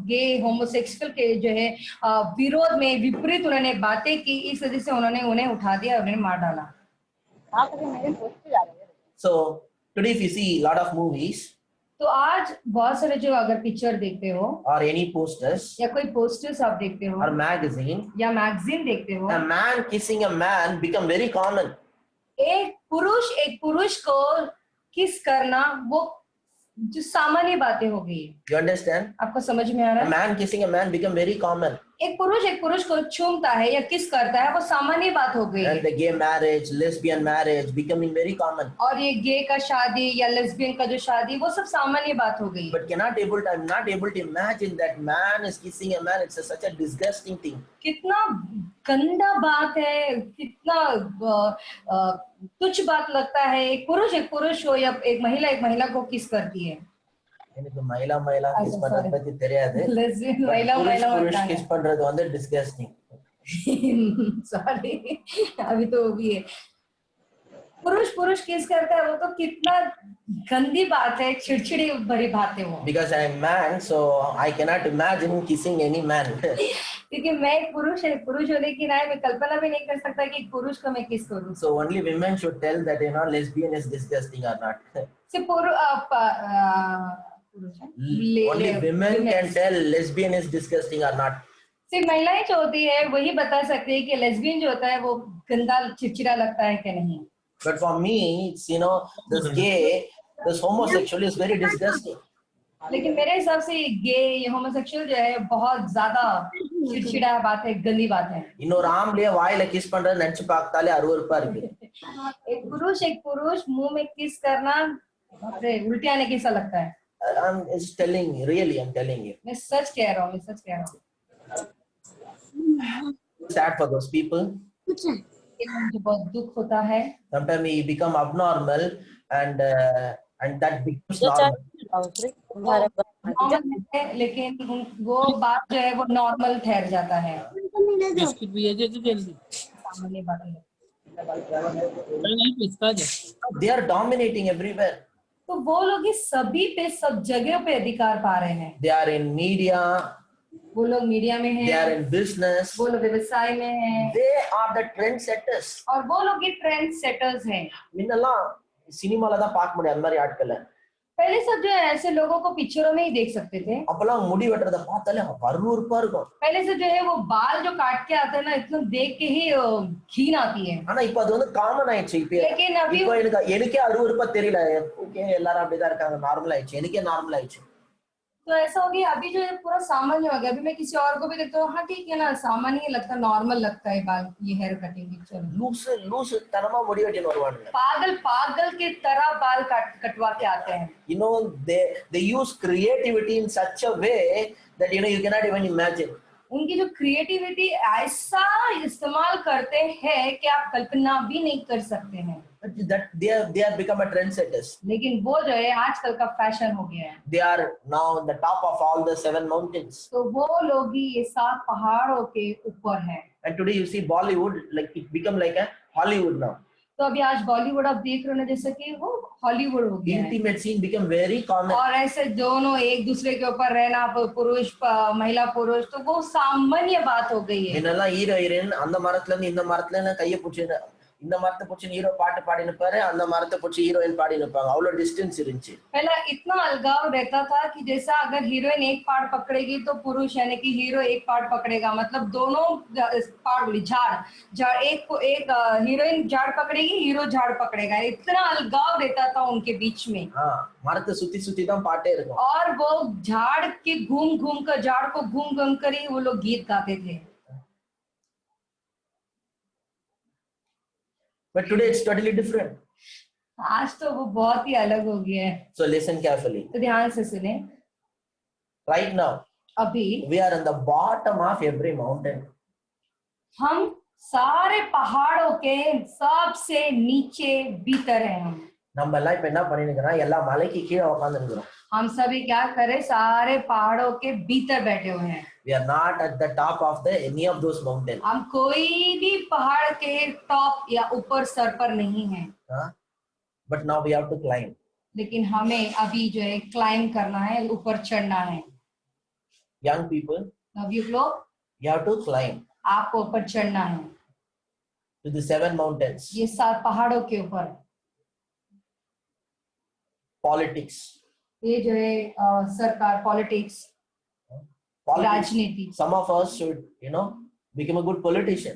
B: गे होमोसेक्सुअल के जो है विरोध में विपरीत उन्होंने बातें की, इस वजह से उन्होंने उन्हें उठा दिया, उन्हें मार डाला.
A: So today if you see lot of movies
B: तो आज बहुत सारे जो अगर पिक्चर देखते हो
A: or any posters
B: या कोई पोस्टर्स आप देखते हो
A: or magazine,
B: या मैगजीन देखते हो,
A: a man kissing a man become very common.
B: एक पुरुष को किस करना वो जो सामान्य बातें हो गई.
A: You understand?
B: आपको समझ में आ रहा
A: A
B: है?
A: man kissing a man become very common.
B: एक पुरुष को चूमता है या किस करता है वो सामान्य बात हो गई.
A: And the gay marriage, lesbian marriage becoming very common.
B: और ये गे का शादी या लेस्बियन का जो शादी वो सब सामान्य बात हो गई.
A: But I'm not able to imagine that man is kissing a man. It's such a disgusting thing.
B: कितना गंदा बात है, कितना तुच्छ बात लगता है. एक पुरुष हो या एक महिला को किस करती है.
A: எனக்கு மயிலா கிஸ் பண்றது பத்தி தெரியாது.
B: लेस्बियन महिला
A: புருஷ் கிஸ் பண்றது வந்து டிஸ்கஸ்டிங்.
B: सॉरी, अभी तो वो भी है. पुरुष किस करता है वो तो कितना गंदी बात है, चिड़चिड़ी भरी बात है वो.
A: Because I am man, so I cannot imagine kissing any man.
B: क्योंकि मैं एक पुरुष होने की नाते मैं कल्पना भी नहीं कर सकता कि एक पुरुष को मैं किस करूं.
A: So only women should tell that lesbian is disgusting or not. Only women can tell lesbian is disgusting or not.
B: सिर्फ महिलाएं जो होती है वही बता सकती है कि लेस्बियन जो होता है वो गंदा चिड़चिड़ा लगता है कि नहीं.
A: But for me, it's this gay, this homosexual is very disgusting.
B: लेकिन मेरे हिसाब से गे ये होमोसेक्सुअल जो है बहुत ज्यादा चिड़चिड़ा बात है, गंदी बात है.
A: இன்னொரு ஆம்பளைய வாயில கிஸ் பண்றது நினைச்சு பார்த்தாலே அருவருப்பா இருக்கு.
B: एक पुरुष मुंह में किस करना उल्टी आने की सा लगता है.
A: I'm telling you, really, I'm telling you.
B: मैं सच कह रहा हूँ.
A: Sad for those people.
B: मुझे बहुत दुख होता है.
A: Sometimes we become abnormal and that becomes normal.
B: Normal है, लेकिन वो बात जो है वो नॉर्मल ठहर जाता है. सामान्य बात है.
A: They are dominating everywhere.
B: तो वो लोग इस सभी पे सब जगह पे अधिकार पा रहे हैं.
A: They are in media.
B: वो लोग मीडिया में
A: They are
B: हैं.
A: in business.
B: वो लोग व्यवसाय में हैं.
A: They are the trendsetters.
B: और वो लोग ये ट्रेंड सेटर्स हैं.
A: முன்னெல்லாம் சினிமால தான் பார்க்க முடியும் அந்த மாதிரி ஆட்களை.
B: पहले सब जो है ऐसे लोगों को पिक्चरों में ही देख सकते थे।
A: அப்பெல்லாம் முடி வெட்டுறத பார்த்தாலே அருவருப்பா இருக்கும்.
B: पहले से जो है वो बाल जो काट के आते हैं ना, इतना देख के ही घिन आती है।
A: ஆனா இப்ப அது வந்து காமன் ஆயிடுச்சு.
B: लेकिन अभी
A: இப்போ எனக்கே அருவருப்பா தெரியல. ஓகே எல்லாரும் அப்படிதான் இருக்காங்க, நார்மல் ஆயிடுச்சு. எனக்கே நார்மல் ஆயிடுச்சு.
B: तो ऐसा हो गया, अभी जो है पूरा सामान्य हो गया। अभी मैं किसी और को भी देखता हूँ, हाँ ठीक है ना, सामान्य ही लगता है, नॉर्मल लगता है बाल, ये हेयर कटिंग चलो।
A: லூஸ் தனமா முடி வெட்டின்னு வருவானுங்க.
B: पागल पागल की तरह बाल कटवा के आते हैं।
A: You know, they use creativity in such a way that you cannot even imagine.
B: उनकी जो क्रिएटिविटी ऐसा इस्तेमाल करते हैं कि आप कल्पना भी नहीं कर सकते हैं।
A: That they have become a trendsetters.
B: लेकिन वो जो है आजकल का फैशन हो गया है।
A: They are now on the top of all the 7 mountains.
B: तो वो लोग ही ये 7 पहाड़ों के ऊपर हैं।
A: And today you see Bollywood, like it become like a Hollywood now.
B: तो अभी आज बॉलीवुड आप देख रहे हो ना, जैसे कि वो हॉलीवुड हो गया है।
A: Intimate scene become very common.
B: और ऐसे दोनों एक दूसरे के ऊपर रहना, पुरुष महिला पुरुष, तो वो सामान्य बात हो गई है।
A: என்னெல்லாம் ஹீரோ ஹீரோயின் அந்த மரத்துல இருந்து இந்த மரத்துல கையை பிடிச்சி இந்த மரத்தை பிடிச்சி ஹீரோ பாட்டு பாடி நிப்பாரு, அந்த மரத்தை பிடிச்சி ஹீரோயின் பாடி நிப்பாங்க. அவ்வளவு டிஸ்டன்ஸ் இருந்துச்சு.
B: पहला इतना अलगाव रहता था कि जैसा अगर हीरोइन एक पार्ट पकड़ेगी तो पुरुष यानी कि हीरो एक पार्ट पकड़ेगा, मतलब दोनों पार्ट झाड़ एक हीरोइन झाड़ पकड़ेगी, हीरो झाड़ पकड़ेगा। इतना अलगाव रहता था उनके बीच में।
A: மரத்தை சுத்தி சுத்தி தான் பாட்டே இருக்கும்.
B: और वो झाड़ के घूम घूम कर, झाड़ को घूम घूम कर ही वो लोग गीत गाते थे।
A: But today it's totally different.
B: आज तो वो बहुत ही अलग हो गया है।
A: So listen carefully.
B: तो ध्यान से सुने।
A: Right now,
B: अभी
A: we are on the bottom of every mountain.
B: हम सारे पहाड़ों के सबसे नीचे भीतर हैं। हम
A: நம்ம எல்லாம் இப்ப என்ன பண்ணிருக்கிறோம், எல்லா மலைக்கு கீழே உட்கார்ந்து இருக்கிறோம்.
B: हम सभी क्या करें, सारे पहाड़ों के भीतर बैठे हुए हैं।
A: We are not at the top of any of those mountains.
B: हम कोई भी पहाड़ के टॉप या ऊपर सर पर नहीं है।
A: But now we have to climb.
B: लेकिन हमें अभी जो है क्लाइम करना है, ऊपर चढ़ना है।
A: Young people,
B: नवयुवक लोग,
A: you have to climb
B: आपको ऊपर चढ़ना है
A: to the 7 mountains.
B: ये 7 पहाड़ों के ऊपर।
A: Politics.
B: ये जो है सरकार, पॉलिटिक्स, राजनीति।
A: Some of us should, become a good politician.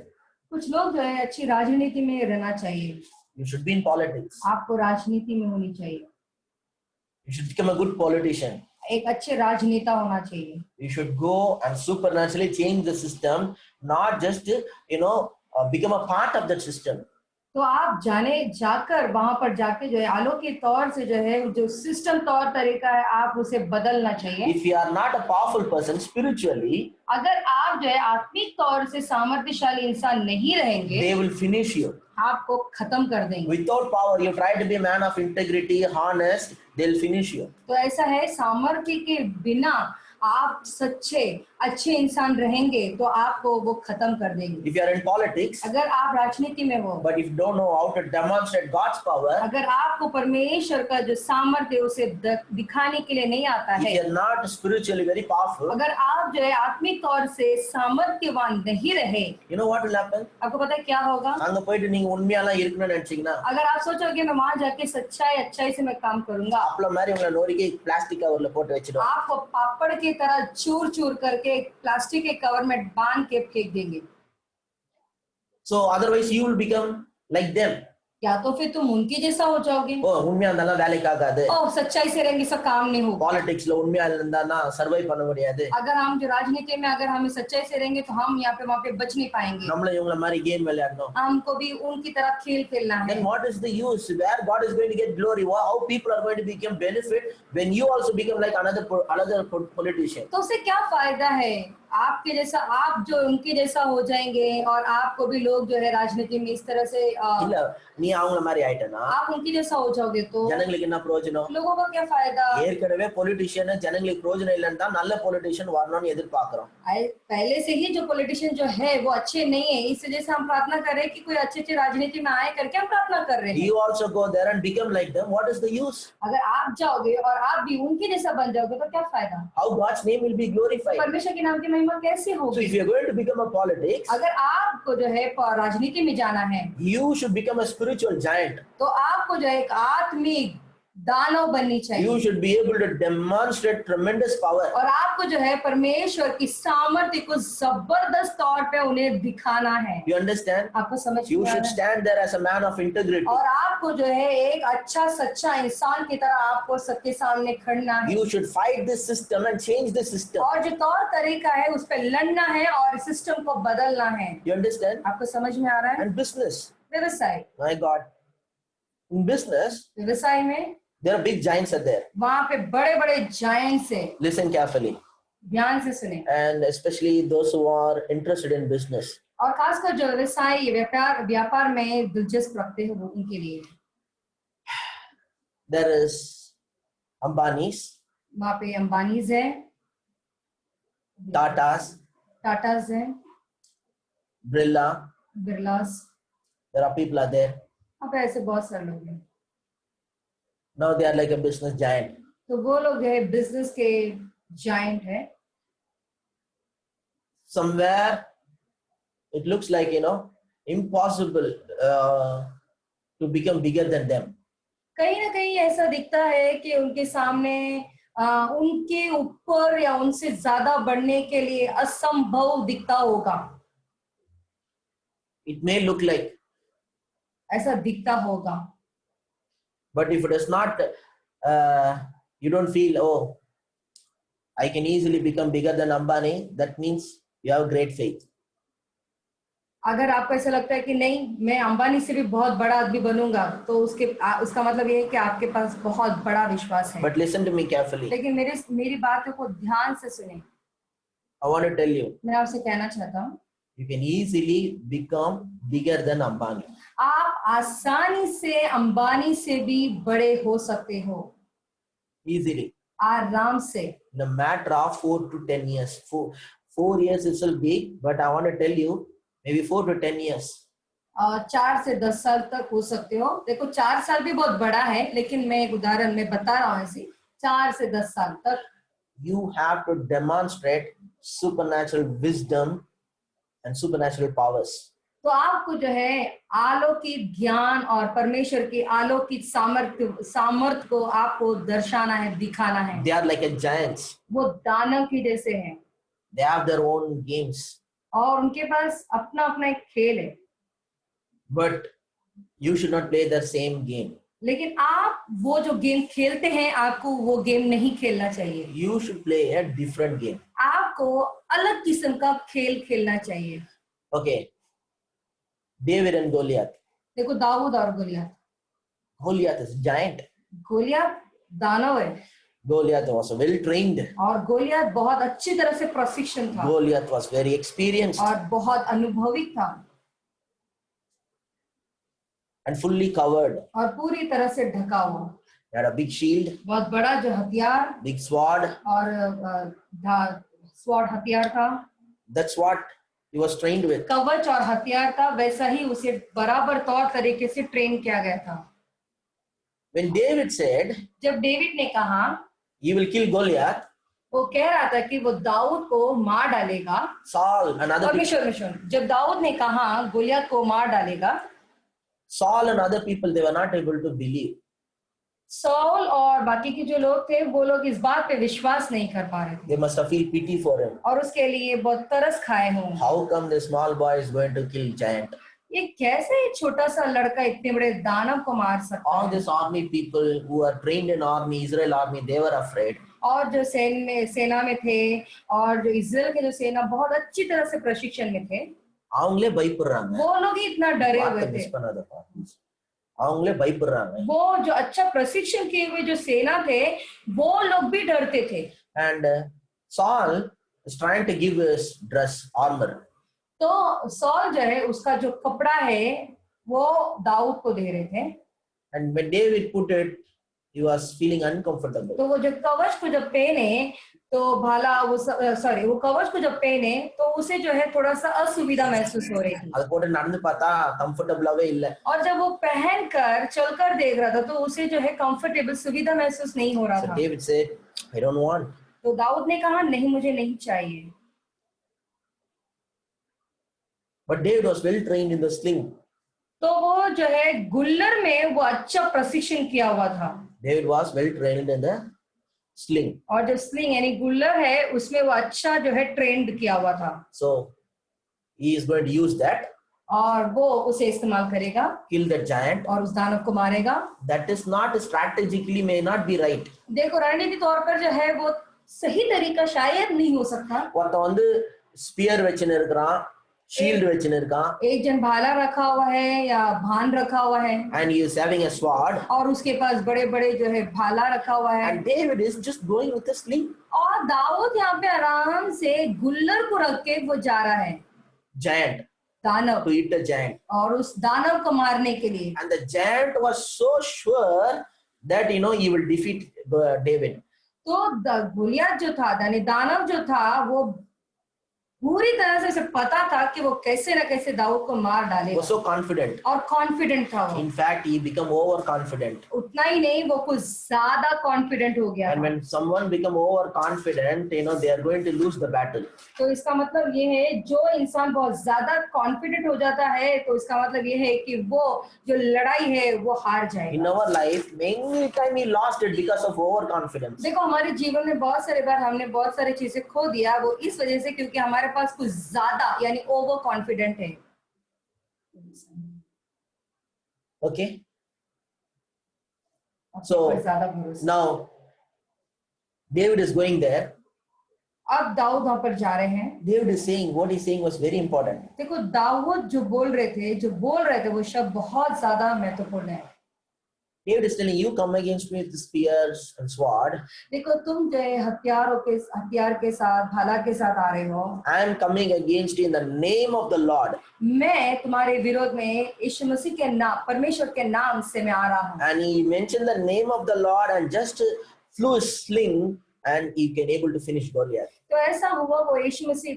B: कुछ लोग जो है अच्छी राजनीति में रहना चाहिए।
A: You should be in politics.
B: आपको राजनीति में होनी चाहिए।
A: You should become a good politician.
B: एक अच्छे राजनेता होना चाहिए।
A: You should go and supernaturally change the system, not just, become a part of that system.
B: तो आप जाकर वहां पर जाके जो है अलौकिक तौर से जो है जो सिस्टम तौर तरीका है, आप उसे बदलना चाहिए।
A: If you are not a powerful person spiritually,
B: अगर आप जो है आत्मिक तौर से सामर्थ्यशाली इंसान नहीं रहेंगे,
A: they will finish you.
B: आपको खत्म कर देंगे।
A: Without power, you try to be a man of integrity, honest, they'll finish you.
B: तो ऐसा है, सामर्थ्य के बिना आप सच्चे अच्छे इंसान रहेंगे तो आपको वो खत्म कर देंगे।
A: If you are in politics,
B: अगर आप राजनीति में हो,
A: but if you don't know how to demonstrate God's power,
B: अगर आपको परमेश्वर का जो सामर्थ्य उसे दिखाने के लिए नहीं आता
A: if
B: है,
A: you are not spiritually very powerful,
B: अगर आप जो है आत्मिक तौर से सामर्थ्यवान नहीं रहे,
A: you know what will happen?
B: आपको पता है क्या होगा?
A: அங்க போயிட்டு நீங்க உண்மையாலாம் இருக்கணும்னு நினைச்சீங்கன்னா,
B: अगर आप सोचोगे मैं वहां जाके अच्छाई से मैं काम करूंगा,
A: அப்பள மாதிரி உங்களை நோரிக்கி பிளாஸ்டிக் கவர்ல போட்டு வச்சிடுவாங்க.
B: आपको पापड़ की तरह चूर चूर करके प्लास्टिक के कवर में बांध के फेंक देंगे।
A: So otherwise you will become like them.
B: या तो फिर तुम उनके जैसा हो जाओगे।
A: ஓ உண்மையா இருந்தாலும் வேலைக்கு ஆகாது.
B: सच्चाई से रहेंगे सब काम नहीं होगा।
A: பாலிடிக்ஸ்ல உண்மையா இருந்தானா சர்வை பண்ண முடியாது.
B: अगर हम जो राजनीति में अगर हमें सच्चाई से रहेंगे तो हम यहाँ पे वहाँ पे बच नहीं पाएंगे।
A: நம்மள இவங்கள மாதிரி கேம் விளையாடணும்.
B: हमको भी उनकी तरह खेल खेलना है।
A: Then what is the use? Where God is going to get glory? How people are going to become benefit when you also become like another politician?
B: तो उससे क्या फायदा है? आपके जैसा, आप जो उनके जैसा हो जाएंगे और आपको भी लोग जो है राजनीति में इस तरह से
A: இல்ல நீ அவங்கள மாதிரி ஆயிட்டனா
B: आप उनकी जैसा हो जाओगे तो
A: ஜனங்களுக்கு என்ன பிரயோஜனம்?
B: लोगों का क्या फायदा?
A: ஏற்கனவே பொலிட்டிஷியன் ஜனங்களுக்கு பிரயோஜனம் இல்லன்னு தான் நல்ல பொலிட்டிஷியன் வரணும்னு எதிர்பார்க்கறோம்.
B: पहले से ही जो पॉलिटिशियन जो है वो अच्छे नहीं है, इस वजह से हम प्रार्थना कर रहे हैं कि कोई अच्छे राजनीति में आए करके हम प्रार्थना कर रहे हैं।
A: You also go there and become like them. What is the use?
B: अगर आप जाओगे और आप भी उनके जैसा बन जाओगे तो क्या फायदा?
A: How God's name will be glorified?
B: परमेश्वर के नाम की महिमा कैसे
A: So
B: होगी?
A: if you are going to become a politics,
B: अगर आपको जो है राजनीति में जाना है
A: you should become a spiritual giant.
B: तो आपको जो है एक आत्मिक दानव बननी
A: You
B: चाहिए
A: should be able to demonstrate tremendous power.
B: और आपको जो है परमेश्वर की सामर्थ्य को जबरदस्त तौर पे उन्हें दिखाना है।
A: You understand?
B: आपको समझ
A: You
B: में आ
A: should
B: रहा है?
A: stand there as a man of integrity.
B: और आपको जो है एक अच्छा सच्चा इंसान की तरह आपको सबके सामने खड़ना है
A: You should fight this system and change the system.
B: और जो तौर तरीका है उस पर लड़ना है और सिस्टम को बदलना है।
A: You understand?
B: आपको समझ में आ रहा है?
A: And business.
B: व्यवसाय
A: My God. In business,
B: व्यवसाय में
A: there are big giants are there.
B: वहां पे बड़े बड़े जायंट्स है।
A: Listen carefully.
B: ध्यान से सुने
A: And especially those who are interested in business.
B: और खासकर जो व्यवसाय व्यापार में दिलचस्प रखते हैं वो उनके लिए
A: There is Ambani's,
B: वहां पे अंबानीज है,
A: Tata's,
B: टाटाज है,
A: Birla.
B: बिरलास,
A: There are people are there.
B: अब ऐसे बहुत सारे लोग हैं।
A: Now they are like a business giant.
B: तो वो लोग है बिजनेस के जायंट है।
A: Somewhere it looks like, impossible to become bigger than them.
B: कहीं ना कहीं ऐसा दिखता है कि उनके सामने उनके ऊपर या उनसे ज्यादा बढ़ने के लिए असंभव दिखता होगा।
A: It may look like,
B: ऐसा दिखता होगा
A: but if it is not, you don't feel, oh, I can easily become bigger than Ambani, that means you have great faith.
B: अगर आपको ऐसा लगता है कि नहीं मैं अंबानी से भी बहुत बड़ा आदमी बनूंगा तो उसका मतलब ये है कि आपके पास बहुत बड़ा विश्वास है।
A: But listen to me carefully.
B: लेकिन मेरी बातों को ध्यान से सुने।
A: I want to tell you,
B: मैं आपसे कहना चाहता हूँ
A: you can easily become bigger than Ambani.
B: आप आसानी से अंबानी से भी बड़े हो सकते हो।
A: Easily.
B: आराम से।
A: In a matter of 4 to 10 years. 4 years it will be, but I want to tell you, maybe 4 to 10 years.
B: 4 से 10 साल तक हो सकते हो। देखो 4 साल भी बहुत बड़ा है लेकिन मैं एक उदाहरण में बता रहा हूँ ऐसे 4 से 10 साल तक।
A: You have to demonstrate supernatural wisdom and supernatural powers.
B: तो आपको जो है अलौकिक ज्ञान और परमेश्वर की अलौकिक सामर्थ्य को आपको दर्शाना है, दिखाना है।
A: They are like a giants.
B: वो दानव की जैसे हैं।
A: They have their own games.
B: और उनके पास अपना अपना एक खेल है।
A: But you should not play the same game.
B: लेकिन आप वो जो गेम खेलते हैं आपको वो गेम नहीं खेलना चाहिए।
A: You should play a different game.
B: आपको अलग किस्म का खेल खेलना चाहिए।
A: Okay. David and Goliath.
B: देखो दाऊद और Goliath.
A: Goliath is giant.
B: Goliath दानव है।
A: Goliath was well trained.
B: और गोलियत बहुत अच्छी तरह से प्रशिक्षण था।
A: Goliath was very experienced.
B: और बहुत अनुभवी था।
A: And fully covered.
B: और पूरी तरह से ढका हुआ।
A: He had a big shield.
B: बहुत बड़ा जो हथियार।
A: Big sword.
B: और स्वॉर्ड हथियार था।
A: That's what he was trained with.
B: कवच और हथियार था वैसा ही उसे बराबर तौर तरीके से ट्रेन किया गया था।
A: When David said,
B: जब डेविड ने कहा
A: he will kill Goliath,
B: वो कह रहा था कि वो दाऊद को मार डालेगा।
A: Saul, another people,
B: जब दाऊद ने कहा गोलियत को मार डालेगा,
A: Saul and other people, they were not able to believe.
B: Saul और बाकी के जो लोग थे वो लोग इस बात पे विश्वास नहीं कर पा रहे थे।
A: They must have felt pity for him.
B: और उसके लिए बहुत तरस खाए हों।
A: How come this small boy is going to kill giant?
B: ये कैसे छोटा सा लड़का इतने बड़े दानव को मार सकता
A: All
B: है?
A: these army people who are trained in army, Israel army, they were afraid.
B: और जो सेना में थे और जो इजराइल के जो सेना बहुत अच्छी तरह से प्रशिक्षण में थे
A: அவங்களே பயப்படுறாங்க.
B: वो लोग ही इतना डरे हुए थे।
A: அவங்களே பயப்படுறாங்க.
B: वो जो अच्छा प्रशिक्षण किए हुए जो सेना थे वो लोग भी डरते थे।
A: And Saul is trying to give his dress armor.
B: तो सॉल जो है उसका जो कपड़ा है वो दाऊद को दे रहे थे।
A: And when David put it, he was feeling uncomfortable.
B: तो वो जो कवच को जब पहने तो वो कवच को जब पहने तो उसे जो है थोड़ा सा असुविधा महसूस हो रही थी।
A: அது போட்டு நடந்து பார்த்தா கம்ஃபர்ட்டபிளாவே இல்ல.
B: और जब वो पहनकर चलकर देख रहा था तो उसे जो है कंफर्टेबल सुविधा महसूस नहीं हो रहा
A: So
B: था।
A: David said, I don't want.
B: तो दाऊद ने कहा नहीं मुझे नहीं चाहिए।
A: But David was well trained in the sling.
B: तो वो जो है गुल्लर में वो अच्छा प्रशिक्षण किया हुआ था,
A: David was well trained in the sling.
B: और जो स्लिंग यानी गुल्लर है उसमें वो अच्छा जो है ट्रेंड किया हुआ था,
A: So he is going to use that,
B: और वो उसे इस्तेमाल करेगा
A: kill that giant.
B: और उस दानव को मारेगा।
A: That is not strategically may not be right.
B: देखो रणनीति तौर पर जो है वो सही तरीका शायद नहीं हो सकता।
A: ஒருத்தன் வந்து ஸ்பியர் வச்சுன்னு இருக்கிறான், ஷீல்டு வச்சுன்னு இருக்கான்,
B: एक जन भाला रखा हुआ है या भान रखा हुआ है,
A: and he is having a sword,
B: और उसके पास बड़े बड़े जो है भाला रखा हुआ है,
A: and David is just going with a sling.
B: और दाऊद यहाँ पे आराम से गुल्लर को रख के वो जा रहा है
A: Giant,
B: दानव,
A: to hit a giant.
B: और उस दानव को मारने के लिए।
A: And the giant was so sure that he will defeat David.
B: तो गोलियत जो था यानी दानव जो था वो पूरी तरह से उसे पता था कि वो कैसे ना कैसे दाऊद को मार
A: He
B: डालेगा,
A: was so confident.
B: और कॉन्फिडेंट था वो।
A: In fact, he became overconfident.
B: उतना ही नहीं, वो कुछ ज्यादा कॉन्फिडेंट हो गया
A: And
B: था।
A: when someone become overconfident, they are going to lose the battle.
B: तो इसका मतलब ये है जो इंसान बहुत ज्यादा कॉन्फिडेंट हो जाता है तो इसका मतलब ये है कि वो जो लड़ाई है वो हार
A: In
B: जाएगा।
A: our life, many times he lost it because of overconfidence.
B: देखो हमारे जीवन में बहुत सारे बार हमने बहुत सारी चीजें खो दिया, वो इस वजह से क्योंकि हमारे पास कुछ ज्यादा यानी ओवर कॉन्फिडेंट है।
A: Okay.
B: अपने ऊपर ज्यादा भरोसा।
A: Now, David is going there.
B: अब दाऊद वहां पर जा रहे हैं।
A: David is saying, what he's saying was very important.
B: देखो दाऊद जो बोल रहे थे वो शब्द बहुत ज्यादा महत्वपूर्ण है।
A: David is telling you, come against me with spears and sword.
B: देखो तुम जो है हथियार के साथ भाला के साथ आ रहे हो,
A: I am coming against you in the name of the Lord.
B: मैं तुम्हारे विरोध में यीशु मसीह के नाम, परमेश्वर के नाम से मैं आ रहा हूँ।
A: And he mentioned the name of the Lord and just flew his sling and he can able to finish Goliath.
B: तो ऐसा हुआ, वो यीशु मसीह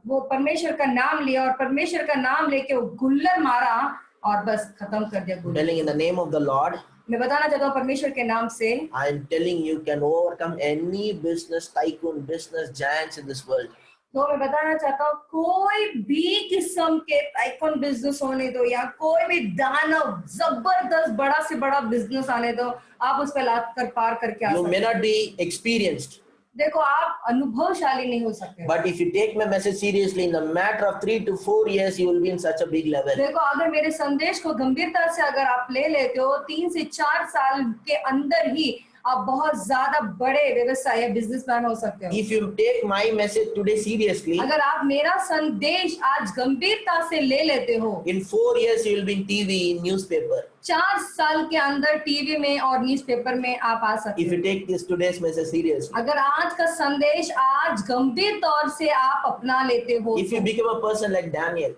B: वो परमेश्वर का नाम लिया और परमेश्वर का नाम लेके वो गुल्लर मारा और बस खत्म कर दिया गुल्लर।
A: Telling in the name of the Lord,
B: मैं बताना चाहता हूँ परमेश्वर के नाम से
A: I am telling you can overcome any business tycoon, business giants in this world.
B: तो मैं बताना चाहता हूँ कोई भी किस्म के टाइकून बिजनेस होने दो या कोई भी दानव जबरदस्त बड़ा से बड़ा बिजनेस आने दो, आप उस पर लाद कर पार करके आ
A: You may
B: सकते हो।
A: not be experienced,
B: देखो आप अनुभवशाली नहीं हो सकते,
A: but if you take my message seriously, in the matter of 3 to 4 years, you will be in such a big level.
B: देखो अगर मेरे संदेश को गंभीरता से अगर आप ले लेते हो 3 से 4 साल के अंदर ही आप बहुत ज्यादा बड़े व्यवसाय या बिजनेसमैन हो सकते हो।
A: If you take my message today seriously,
B: अगर आप मेरा संदेश आज गंभीरता से ले लेते हो,
A: in 4 years you will be in TV, in newspaper.
B: 4 साल के अंदर टीवी में और न्यूज़पेपर में आप आ सकते
A: If
B: हो।
A: you take this today's message seriously,
B: अगर आज का संदेश आज गंभीर तौर से आप अपना लेते हो,
A: if you become a person like Daniel,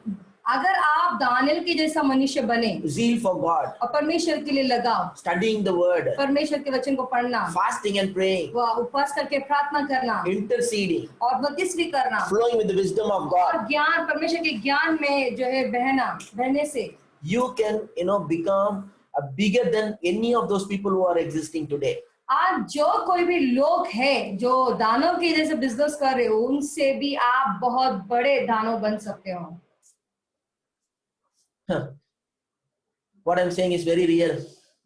B: अगर आप दानियल के जैसा मनुष्य बने
A: zeal for God,
B: और परमेश्वर के लिए लगाओ,
A: studying the word,
B: परमेश्वर के वचन को पढ़ना,
A: fasting and praying,
B: व उपवास करके प्रार्थना करना
A: interceding,
B: और मध्यस्थी करना
A: flowing with the wisdom of
B: और
A: God,
B: ज्ञान परमेश्वर के ज्ञान में जो है बहने से
A: you can become bigger than any of those people who are existing today.
B: आज जो कोई भी लोग हैं जो दानव के जैसे बिजनेस कर रहे हो, उनसे भी आप बहुत बड़े दानव बन सकते हो।
A: What I'm saying is very real.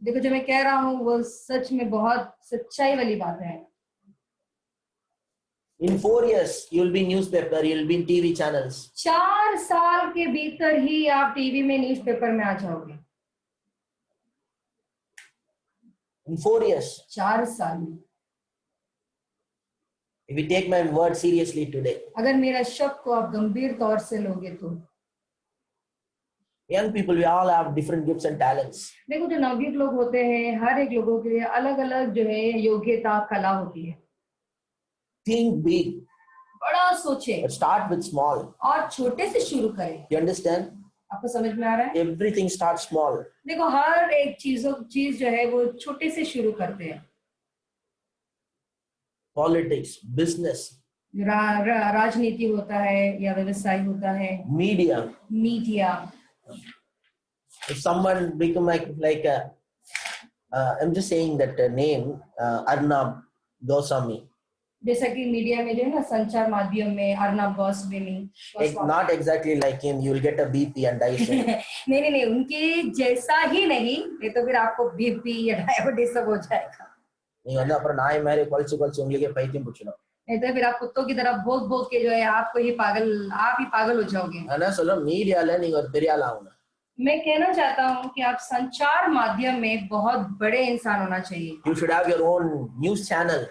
B: देखो जो मैं कह रहा हूँ वो सच में बहुत सच्चाई वाली बात है।
A: In 4 years, you will be in newspaper, you will be in TV channels.
B: 4 साल के भीतर ही आप टीवी में न्यूज़पेपर में आ जाओगे।
A: In 4 years,
B: 4 साल में
A: if you take my word seriously today,
B: अगर मेरा शब्द को आप गंभीर तौर से लोगे तो।
A: young people, we all have different gifts and talents.
B: देखो जो नवयुवक लोग होते हैं, हर एक लोगों के लिए अलग अलग जो है योग्यता कला होती है।
A: Think big,
B: बड़ा सोचे
A: but start with small.
B: और छोटे से शुरू करें।
A: You understand?
B: आपको समझ में आ रहा है?
A: Everything starts small.
B: देखो हर एक चीज जो है वो छोटे से शुरू करते हैं।
A: Politics, business,
B: राजनीति होता है या व्यवसाय होता है,
A: media.
B: Media.
A: If someone become like I'm just saying that name, Arnab Goswami.
B: जैसा कि मीडिया में जो है ना, संचार माध्यम में Arnab Goswami
A: Not exactly like him, you will get a BP and die soon.
B: नहीं, उनके जैसा ही नहीं तो फिर आपको बीपी या डायबिटीज सब हो जाएगा।
A: நீங்க வந்து அப்புறம் நாய் மாதிரி குலைச்சு உங்களுக்கே பைத்தியம் பிடிச்சிடும்.
B: नहीं तो फिर आप कुत्तों की तरह भोग के जो है आप ही पागल हो जाओगे।
A: அதான் சொல்றேன், மீடியால நீங்க ஒரு பெரிய ஆள் ஆகணும்.
B: मैं कहना चाहता हूँ कि आप संचार माध्यम में बहुत बड़े इंसान होना चाहिए।
A: You should have your own news channel.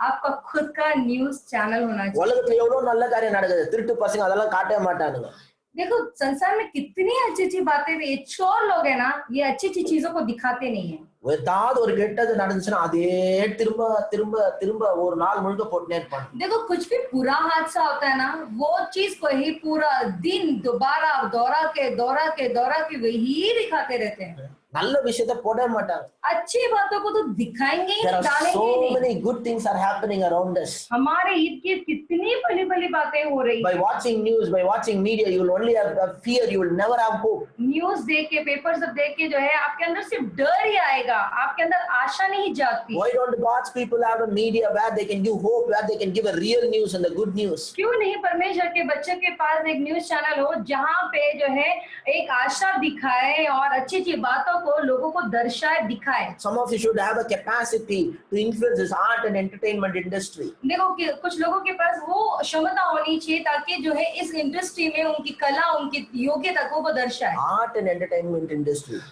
B: आपका खुद का न्यूज चैनल होना चाहिए।
A: உலகத்துல எவ்வளவு நல்ல காரியம் நடக்குது, திருட்டு பசங்க அதெல்லாம் காட்டவே மாட்டானுங்க.
B: देखो संसार में कितनी अच्छी बातें, ये चोर लोग है ना, ये अच्छी चीजों को दिखाते नहीं है।
A: ஏதாவது ஒரு கெட்டது நடந்துச்சுன்னா அதே திரும்ப திரும்ப திரும்ப ஒரு நாள் முழுக்க போட்டுனே இருப்பாங்க.
B: देखो कुछ भी बुरा हादसा होता है ना, वो चीज को ही पूरा दिन दोबारा दोहरा के वही दिखाते रहते हैं।
A: நல்ல விஷயத்தை போடவே மாட்டாங்க.
B: अच्छी बातों को तो दिखाएंगे ही,
A: There are
B: डालेंगे
A: so
B: ही नहीं।
A: many good things are happening around us.
B: हमारे इर्द गिर्द कितनी भली बातें हो रही।
A: By watching news, by watching media, you will only have fear. You will never have hope.
B: News देख के, पेपर सब देख के जो है आपके अंदर सिर्फ डर ही आएगा, आपके अंदर आशा नहीं जागती।
A: Why don't God's people have a media where they can give hope, where they can give a real news and the good news?
B: क्यों नहीं परमेश्वर के बच्चे के पास एक न्यूज चैनल हो जहाँ पे जो है एक आशा दिखाए और अच्छी बातों को लोगों को दर्शाए, दिखाए।
A: Some of you should have a capacity to influence this art and entertainment industry.
B: देखो कि कुछ लोगों के पास वो क्षमता होनी चाहिए ताकि जो है इस इंडस्ट्री में उनकी कला, उनकी योग्यता को वो दर्शाए।
A: Art and entertainment industry.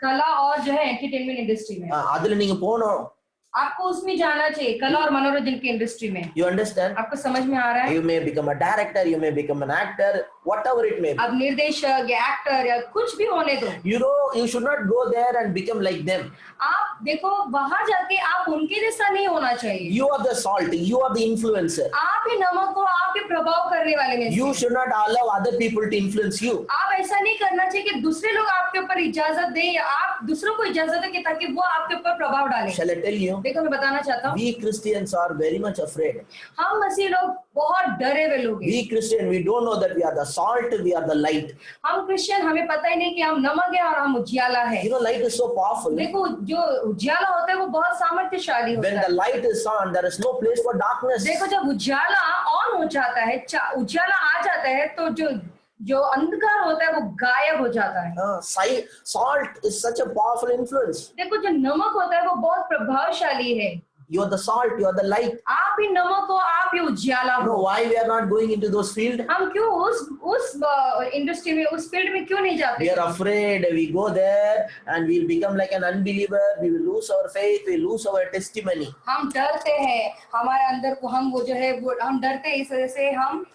B: कला और जो है एंटरटेनमेंट इंडस्ट्री में
A: அதுல நீங்க போணும்.
B: आपको उसमें जाना चाहिए, कला और मनोरंजन की इंडस्ट्री में।
A: You understand?
B: आपको समझ में आ रहा है?
A: You may become a director, you may become an actor, whatever it may be.
B: अब निर्देशक या एक्टर या कुछ भी होने दो।
A: You know, you should not go there and become like them.
B: आप देखो वहां जाके आप उनके जैसा नहीं होना चाहिए।
A: You are the salt, you are the influencer.
B: आप ही नमक हो, आप ही प्रभाव करने वाले में
A: You should not allow other people to influence you.
B: आप ऐसा नहीं करना चाहिए कि दूसरे लोग आपके ऊपर इजाजत दें या आप दूसरों को इजाजत दें ताकि वो आपके ऊपर प्रभाव डालें।
A: Shall I tell you?
B: देखो मैं बताना चाहता हूँ,
A: We Christians are very much afraid.
B: हम मसीह लोग बहुत डरे हुए लोग हैं।
A: We Christian, we don't know that we are the salt, we are the light.
B: हम क्रिश्चियन, हमें पता ही नहीं कि हम नमक है और हम उजियाला है।
A: You know, light is so powerful.
B: देखो जो उजियाला होता है वो बहुत सामर्थ्यशाली होता
A: When
B: है।
A: the light is on, there is no place for darkness.
B: देखो जब उजाला ऑन हो जाता है, उजाला आ जाता है तो जो अंधकार होता है वो गायब हो जाता है।
A: Salt is such a powerful influence.
B: देखो जो नमक होता है वो बहुत प्रभावशाली है।
A: You are the salt, you are the light.
B: आप ही नमक हो, आप ही उजाला
A: You know
B: हो।
A: why we are not going into those fields?
B: हम क्यों उस इंडस्ट्री में, उस फील्ड में क्यों नहीं
A: We
B: जाते?
A: are afraid. We go there and we will become like an unbeliever. We will lose our faith. We will lose our testimony.
B: हम डरते हैं, हमारे अंदर को हम वो जो है वो हम डरते हैं, इस वजह से हम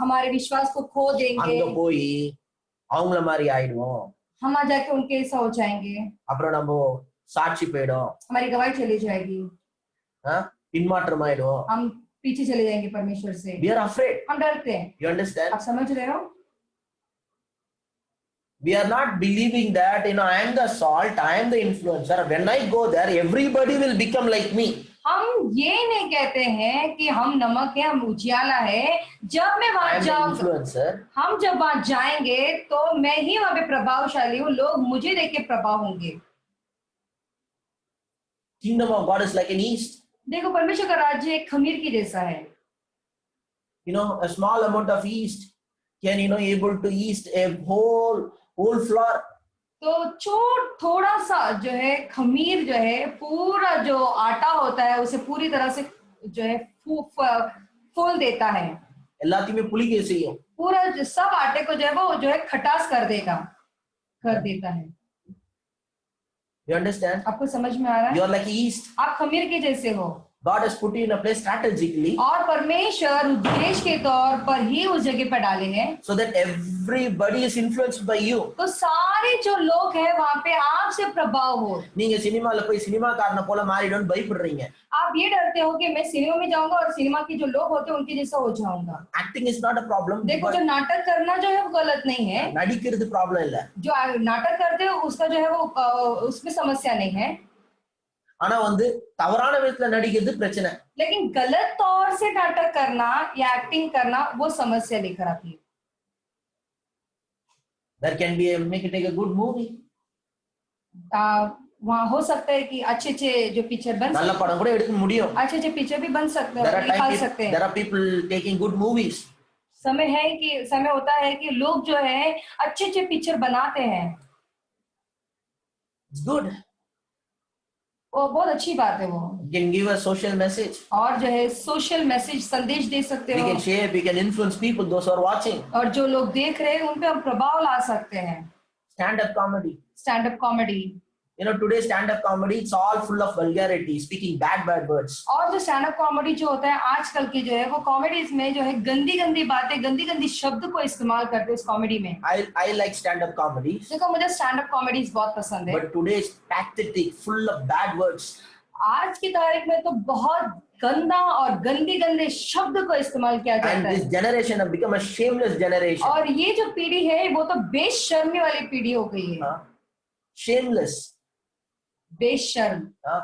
B: हमारे विश्वास को खो देंगे।
A: அங்க போய் அவங்கள மாதிரி ஆயிடுவோம்.
B: हम आ जाके उनके ऐसा हो जाएंगे,
A: அப்புறம் நம்ம சாட்சி போயிடும்.
B: हमारी गवाही चली जाएगी,
A: பின்மாற்றம் ஆயிடும்.
B: हम पीछे चले जाएंगे परमेश्वर से।
A: We are afraid.
B: हम डरते हैं।
A: You understand?
B: आप समझ रहे हो?
A: We are not believing that, I am the salt, I am the influencer. When I go there, everybody will become like me.
B: हम ये नहीं कहते हैं कि हम नमक है, हम उजियाला है। जब मैं
A: I
B: वहां
A: am the
B: जाऊं,
A: influencer.
B: हम जब वहां जाएंगे तो मैं ही वहां पे प्रभावशाली हूँ, लोग मुझे देख के प्रभाव होंगे।
A: Kingdom of God is like an yeast.
B: देखो परमेश्वर का राज्य एक खमीर की जैसा है।
A: A small amount of yeast can, able to yeast a whole flour.
B: तो थोड़ा सा जो है खमीर जो है पूरा जो आटा होता है उसे पूरी तरह से जो है फूल देता है।
A: எல்லாத்தையுமே புளிக்க செய்யும்.
B: पूरा सब आटे को जो है वो जो है खटास कर देता है।
A: You understand?
B: आपको समझ में आ रहा
A: You
B: है?
A: are like yeast.
B: आप खमीर के जैसे हो
A: God has put you in a place strategically
B: और परमेश्वर उद्देश्य के तौर पर ही उस जगह पर डाले हैं,
A: so that everybody is influenced by you.
B: तो सारे जो लोग हैं वहां पे आपसे प्रभाव हो।
A: நீங்க சினிமால போய் சினிமாக்காரனை போல மாறிடும்னு பயப்படுறீங்க.
B: आप ये डरते हो कि मैं सिनेमा में जाऊंगा और सिनेमा के जो लोग होते हैं उनके जैसा हो जाऊंगा।
A: Acting is not a problem.
B: देखो जो नाटक करना जो है वो गलत नहीं है,
A: நடிக்கிறது ப்ராப்ளம் இல்ல.
B: जो नाटक करते हो उसका जो है वो उसमें समस्या नहीं है,
A: ஆனா தவறான விதத்துல நடிக்கிறது பிரச்சனை.
B: लेकिन गलत तौर से नाटक करना या एक्टिंग करना वो समस्या लेकर आती है।
A: There can be make it like a good movie.
B: वहाँ हो सकता है कि अच्छे अच्छे जो पिक्चर बन
A: நல்ல படம் கூட எடுக்க முடியும்.
B: अच्छे अच्छे पिक्चर भी बन सकते हैं
A: There
B: और
A: are
B: निकाल सकते हैं.
A: there are people taking good movies.
B: समय होता है कि लोग जो है अच्छे अच्छे पिक्चर बनाते हैं.
A: It's good.
B: वो बहुत अच्छी बात है वो.
A: You can give a social message.
B: और जो है सोशल मैसेज संदेश दे सकते
A: We
B: हो.
A: can share, we can influence people, those who are watching.
B: और जो लोग देख रहे हैं उन पे हम प्रभाव ला सकते हैं.
A: Stand-up comedy.
B: Stand up comedy.
A: You know, today's stand-up comedy, it's all full of vulgarity, speaking bad words.
B: और जो स्टैंड अप कॉमेडी जो होता है आजकल की जो है वो कॉमेडीज में जो है गंदी गंदी बातें गंदी गंदी शब्द को इस्तेमाल करते हैं उस कॉमेडी में.
A: I like stand-up comedies.
B: देखो मुझे स्टैंड अप कॉमेडीज बहुत पसंद है.
A: But today's pathetic, full of bad words.
B: आज की तारीख में तो बहुत गंदा और गंदे शब्द को इस्तेमाल किया जाता
A: And
B: है.
A: this generation have become a shameless generation.
B: और ये जो पीढ़ी है वो तो बेशर्मी वाली पीढ़ी हो गई है.
A: Shameless.
B: बेशर्म.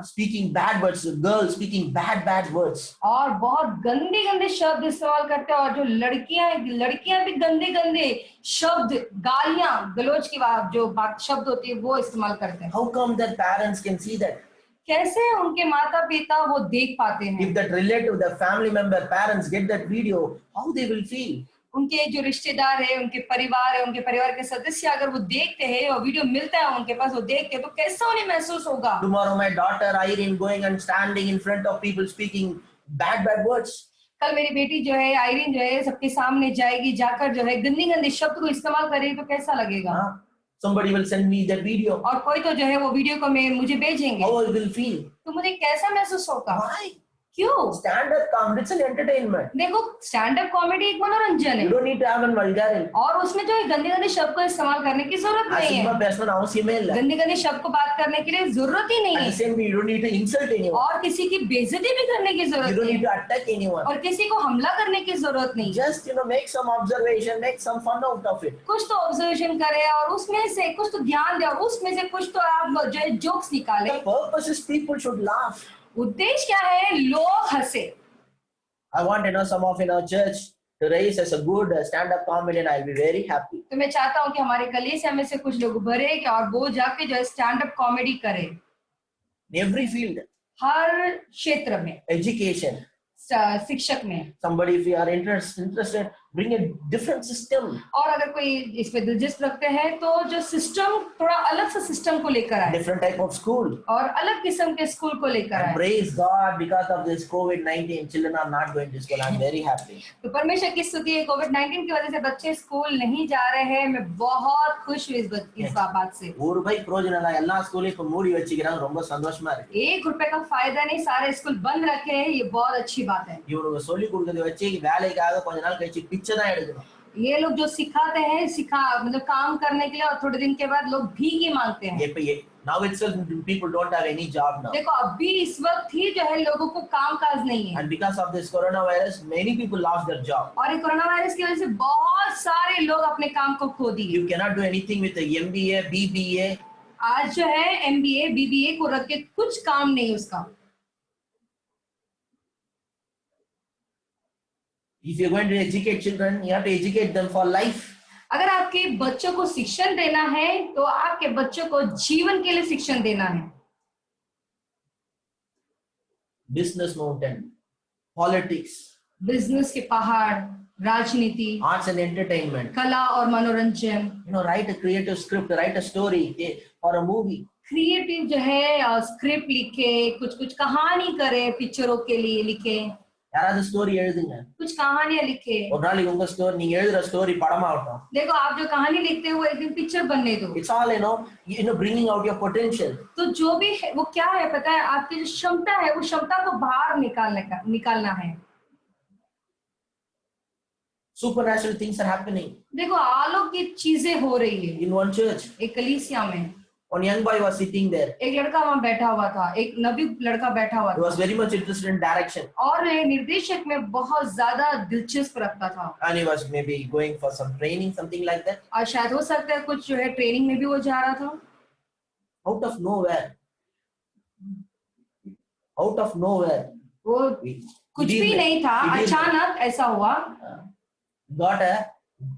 A: Speaking bad words, girls speaking bad words.
B: और बहुत गंदे शब्द इस्तेमाल करते हैं. और जो लड़कियां भी गंदे शब्द गालियां गलौज की जो बात शब्द होती है वो इस्तेमाल करते हैं.
A: How come their parents can see that?
B: कैसे उनके माता पिता वो देख पाते हैं?
A: If that relative, the family member, parents get that video, how they will feel?
B: उनके जो रिश्तेदार है उनके परिवार है उनके परिवार के सदस्य अगर वो देखते हैं और वीडियो मिलता है उनके पास वो देखते हैं तो कैसा उन्हें महसूस होगा?
A: Tomorrow my daughter Irene going and standing in front of people speaking bad words.
B: कल मेरी बेटी जो है आयरीन जो है सबके सामने जाएगी जाकर जो है गंदी शब्द को इस्तेमाल करेगी तो कैसा लगेगा?
A: Somebody will send me that video.
B: और कोई तो जो है वो वीडियो को मुझे भेजेंगे.
A: How I will feel?
B: तो मुझे कैसा महसूस होगा?
A: Why?
B: क्यों?
A: Stand-up comedy, it's an entertainment.
B: देखो स्टैंड अप कॉमेडी एक मनोरंजन है.
A: You don't need to have an vulgarity.
B: और उसमें जो है गंदे शब्द को इस्तेमाल करने की जरूरत नहीं है. गंदे शब्द को बात करने के लिए जरूरत ही नहीं है.
A: You don't need to insult anyone.
B: और किसी की बेइज्जती भी करने की
A: You
B: जरूरत
A: don't
B: नहीं
A: need
B: है.
A: to attack anyone.
B: और किसी को हमला करने की जरूरत नहीं.
A: Just make some observation, make some fun out of it.
B: कुछ तो ऑब्जर्वेशन करे और उसमें से कुछ तो ध्यान दे और उसमें से कुछ तो आप जो है जोक्स निकाले.
A: The purpose is people should laugh.
B: उद्देश्य क्या है? लोग हंसे.
A: I want some of in our church to raise as a good stand-up comedian. I'll be very happy.
B: तो मैं चाहता हूँ कि हमारे कलीसिया में से कुछ लोग भरे और वो जाके जो है स्टैंड अप कॉमेडी करे.
A: In every field.
B: हर क्षेत्र में.
A: Education.
B: शिक्षक में.
A: Somebody if you are interested, bring a different system.
B: और अगर कोई इस पे दिलचस्प रखते हैं तो जो सिस्टम थोड़ा अलग सा सिस्टम को लेकर आए.
A: Different type of school.
B: और अलग किस्म के स्कूल को लेकर आए.
A: Praise God, because of this COVID-19, children are not going to school. I'm very happy.
B: तो परमेश्वर की स्तुति है कोविड-19 की वजह से बच्चे स्कूल नहीं जा रहे हैं. मैं बहुत खुश हूँ इस बात से.
A: ஒரு ரூபாய் பிரயோஜனம் இல்ல எல்லா ஸ்கூலையும் இப்ப மூடி வச்சிருக்காங்க ரொம்ப சந்தோஷமா இருக்கு.
B: ₹1 का फायदा नहीं सारे स्कूल बंद रखे हैं. ये बहुत अच्छी बात है.
A: இவனுங்க சொல்லி கொடுக்கறத வச்சு வேலைக்காக கொஞ்ச நாள் கழிச்சு பிச்சை தான் எடுக்கணும்.
B: ये लोग जो सिखाते हैं मतलब काम करने के लिए और थोड़े दिन के बाद लोग भीख मांगते हैं.
A: Now itself people don't have any job now.
B: देखो अभी इस वक्त ही जो है लोगों को काम-काज नहीं है.
A: And because of this coronavirus, many people lost their job.
B: और ये कोरोना वायरस की वजह से बहुत सारे लोग अपने काम को खो दिए.
A: You cannot do anything with the MBA, BBA.
B: आज जो है MBA, BBA को रख के कुछ काम नहीं उसका.
A: If you're going to educate children, you have to educate them for life.
B: अगर आपके बच्चों को शिक्षण देना है तो आपके बच्चों को जीवन के लिए शिक्षण देना है.
A: Business mountain, politics,
B: बिजनेस के पहाड़, राजनीति,
A: arts and entertainment.
B: कला और मनोरंजन.
A: Write a creative script, write a story for a movie.
B: Creative जो है स्क्रिप्ट लिखे, कुछ कहानी करे, पिक्चरों के लिए लिखे.
A: யாராவது ஸ்டோரி எழுதுங்க.
B: कुछ कहानियां लिखे.
A: ஒரு நாளைக்கு உங்க ஸ்டோரி நீங்க எழுதுற ஸ்டோரி படமாகட்டும்.
B: देखो आप जो कहानी लिखते हो वो एक दिन पिक्चर बनने दो.
A: It's all bringing out your potential.
B: तो जो भी है वो क्या है पता है? आपकी जो क्षमता है वो क्षमता को बाहर निकालना है.
A: Supernatural things are happening.
B: देखो अलौकिक चीजें हो रही है.
A: In one church.
B: एक कलीसिया में.
A: One young boy was sitting there.
B: एक लड़का वहाँ बैठा हुआ था. एक नबी लड़का बैठा हुआ था.
A: He was very much interested in direction.
B: और निर्देशक में बहुत ज्यादा दिलचस्प रखता था.
A: And he was maybe going for some training, something like that.
B: और शायद हो सकता है कुछ जो है ट्रेनिंग में भी वो जा रहा था.
A: Out of nowhere.
B: वो कुछ भी नहीं था. अचानक ऐसा हुआ.
A: Got a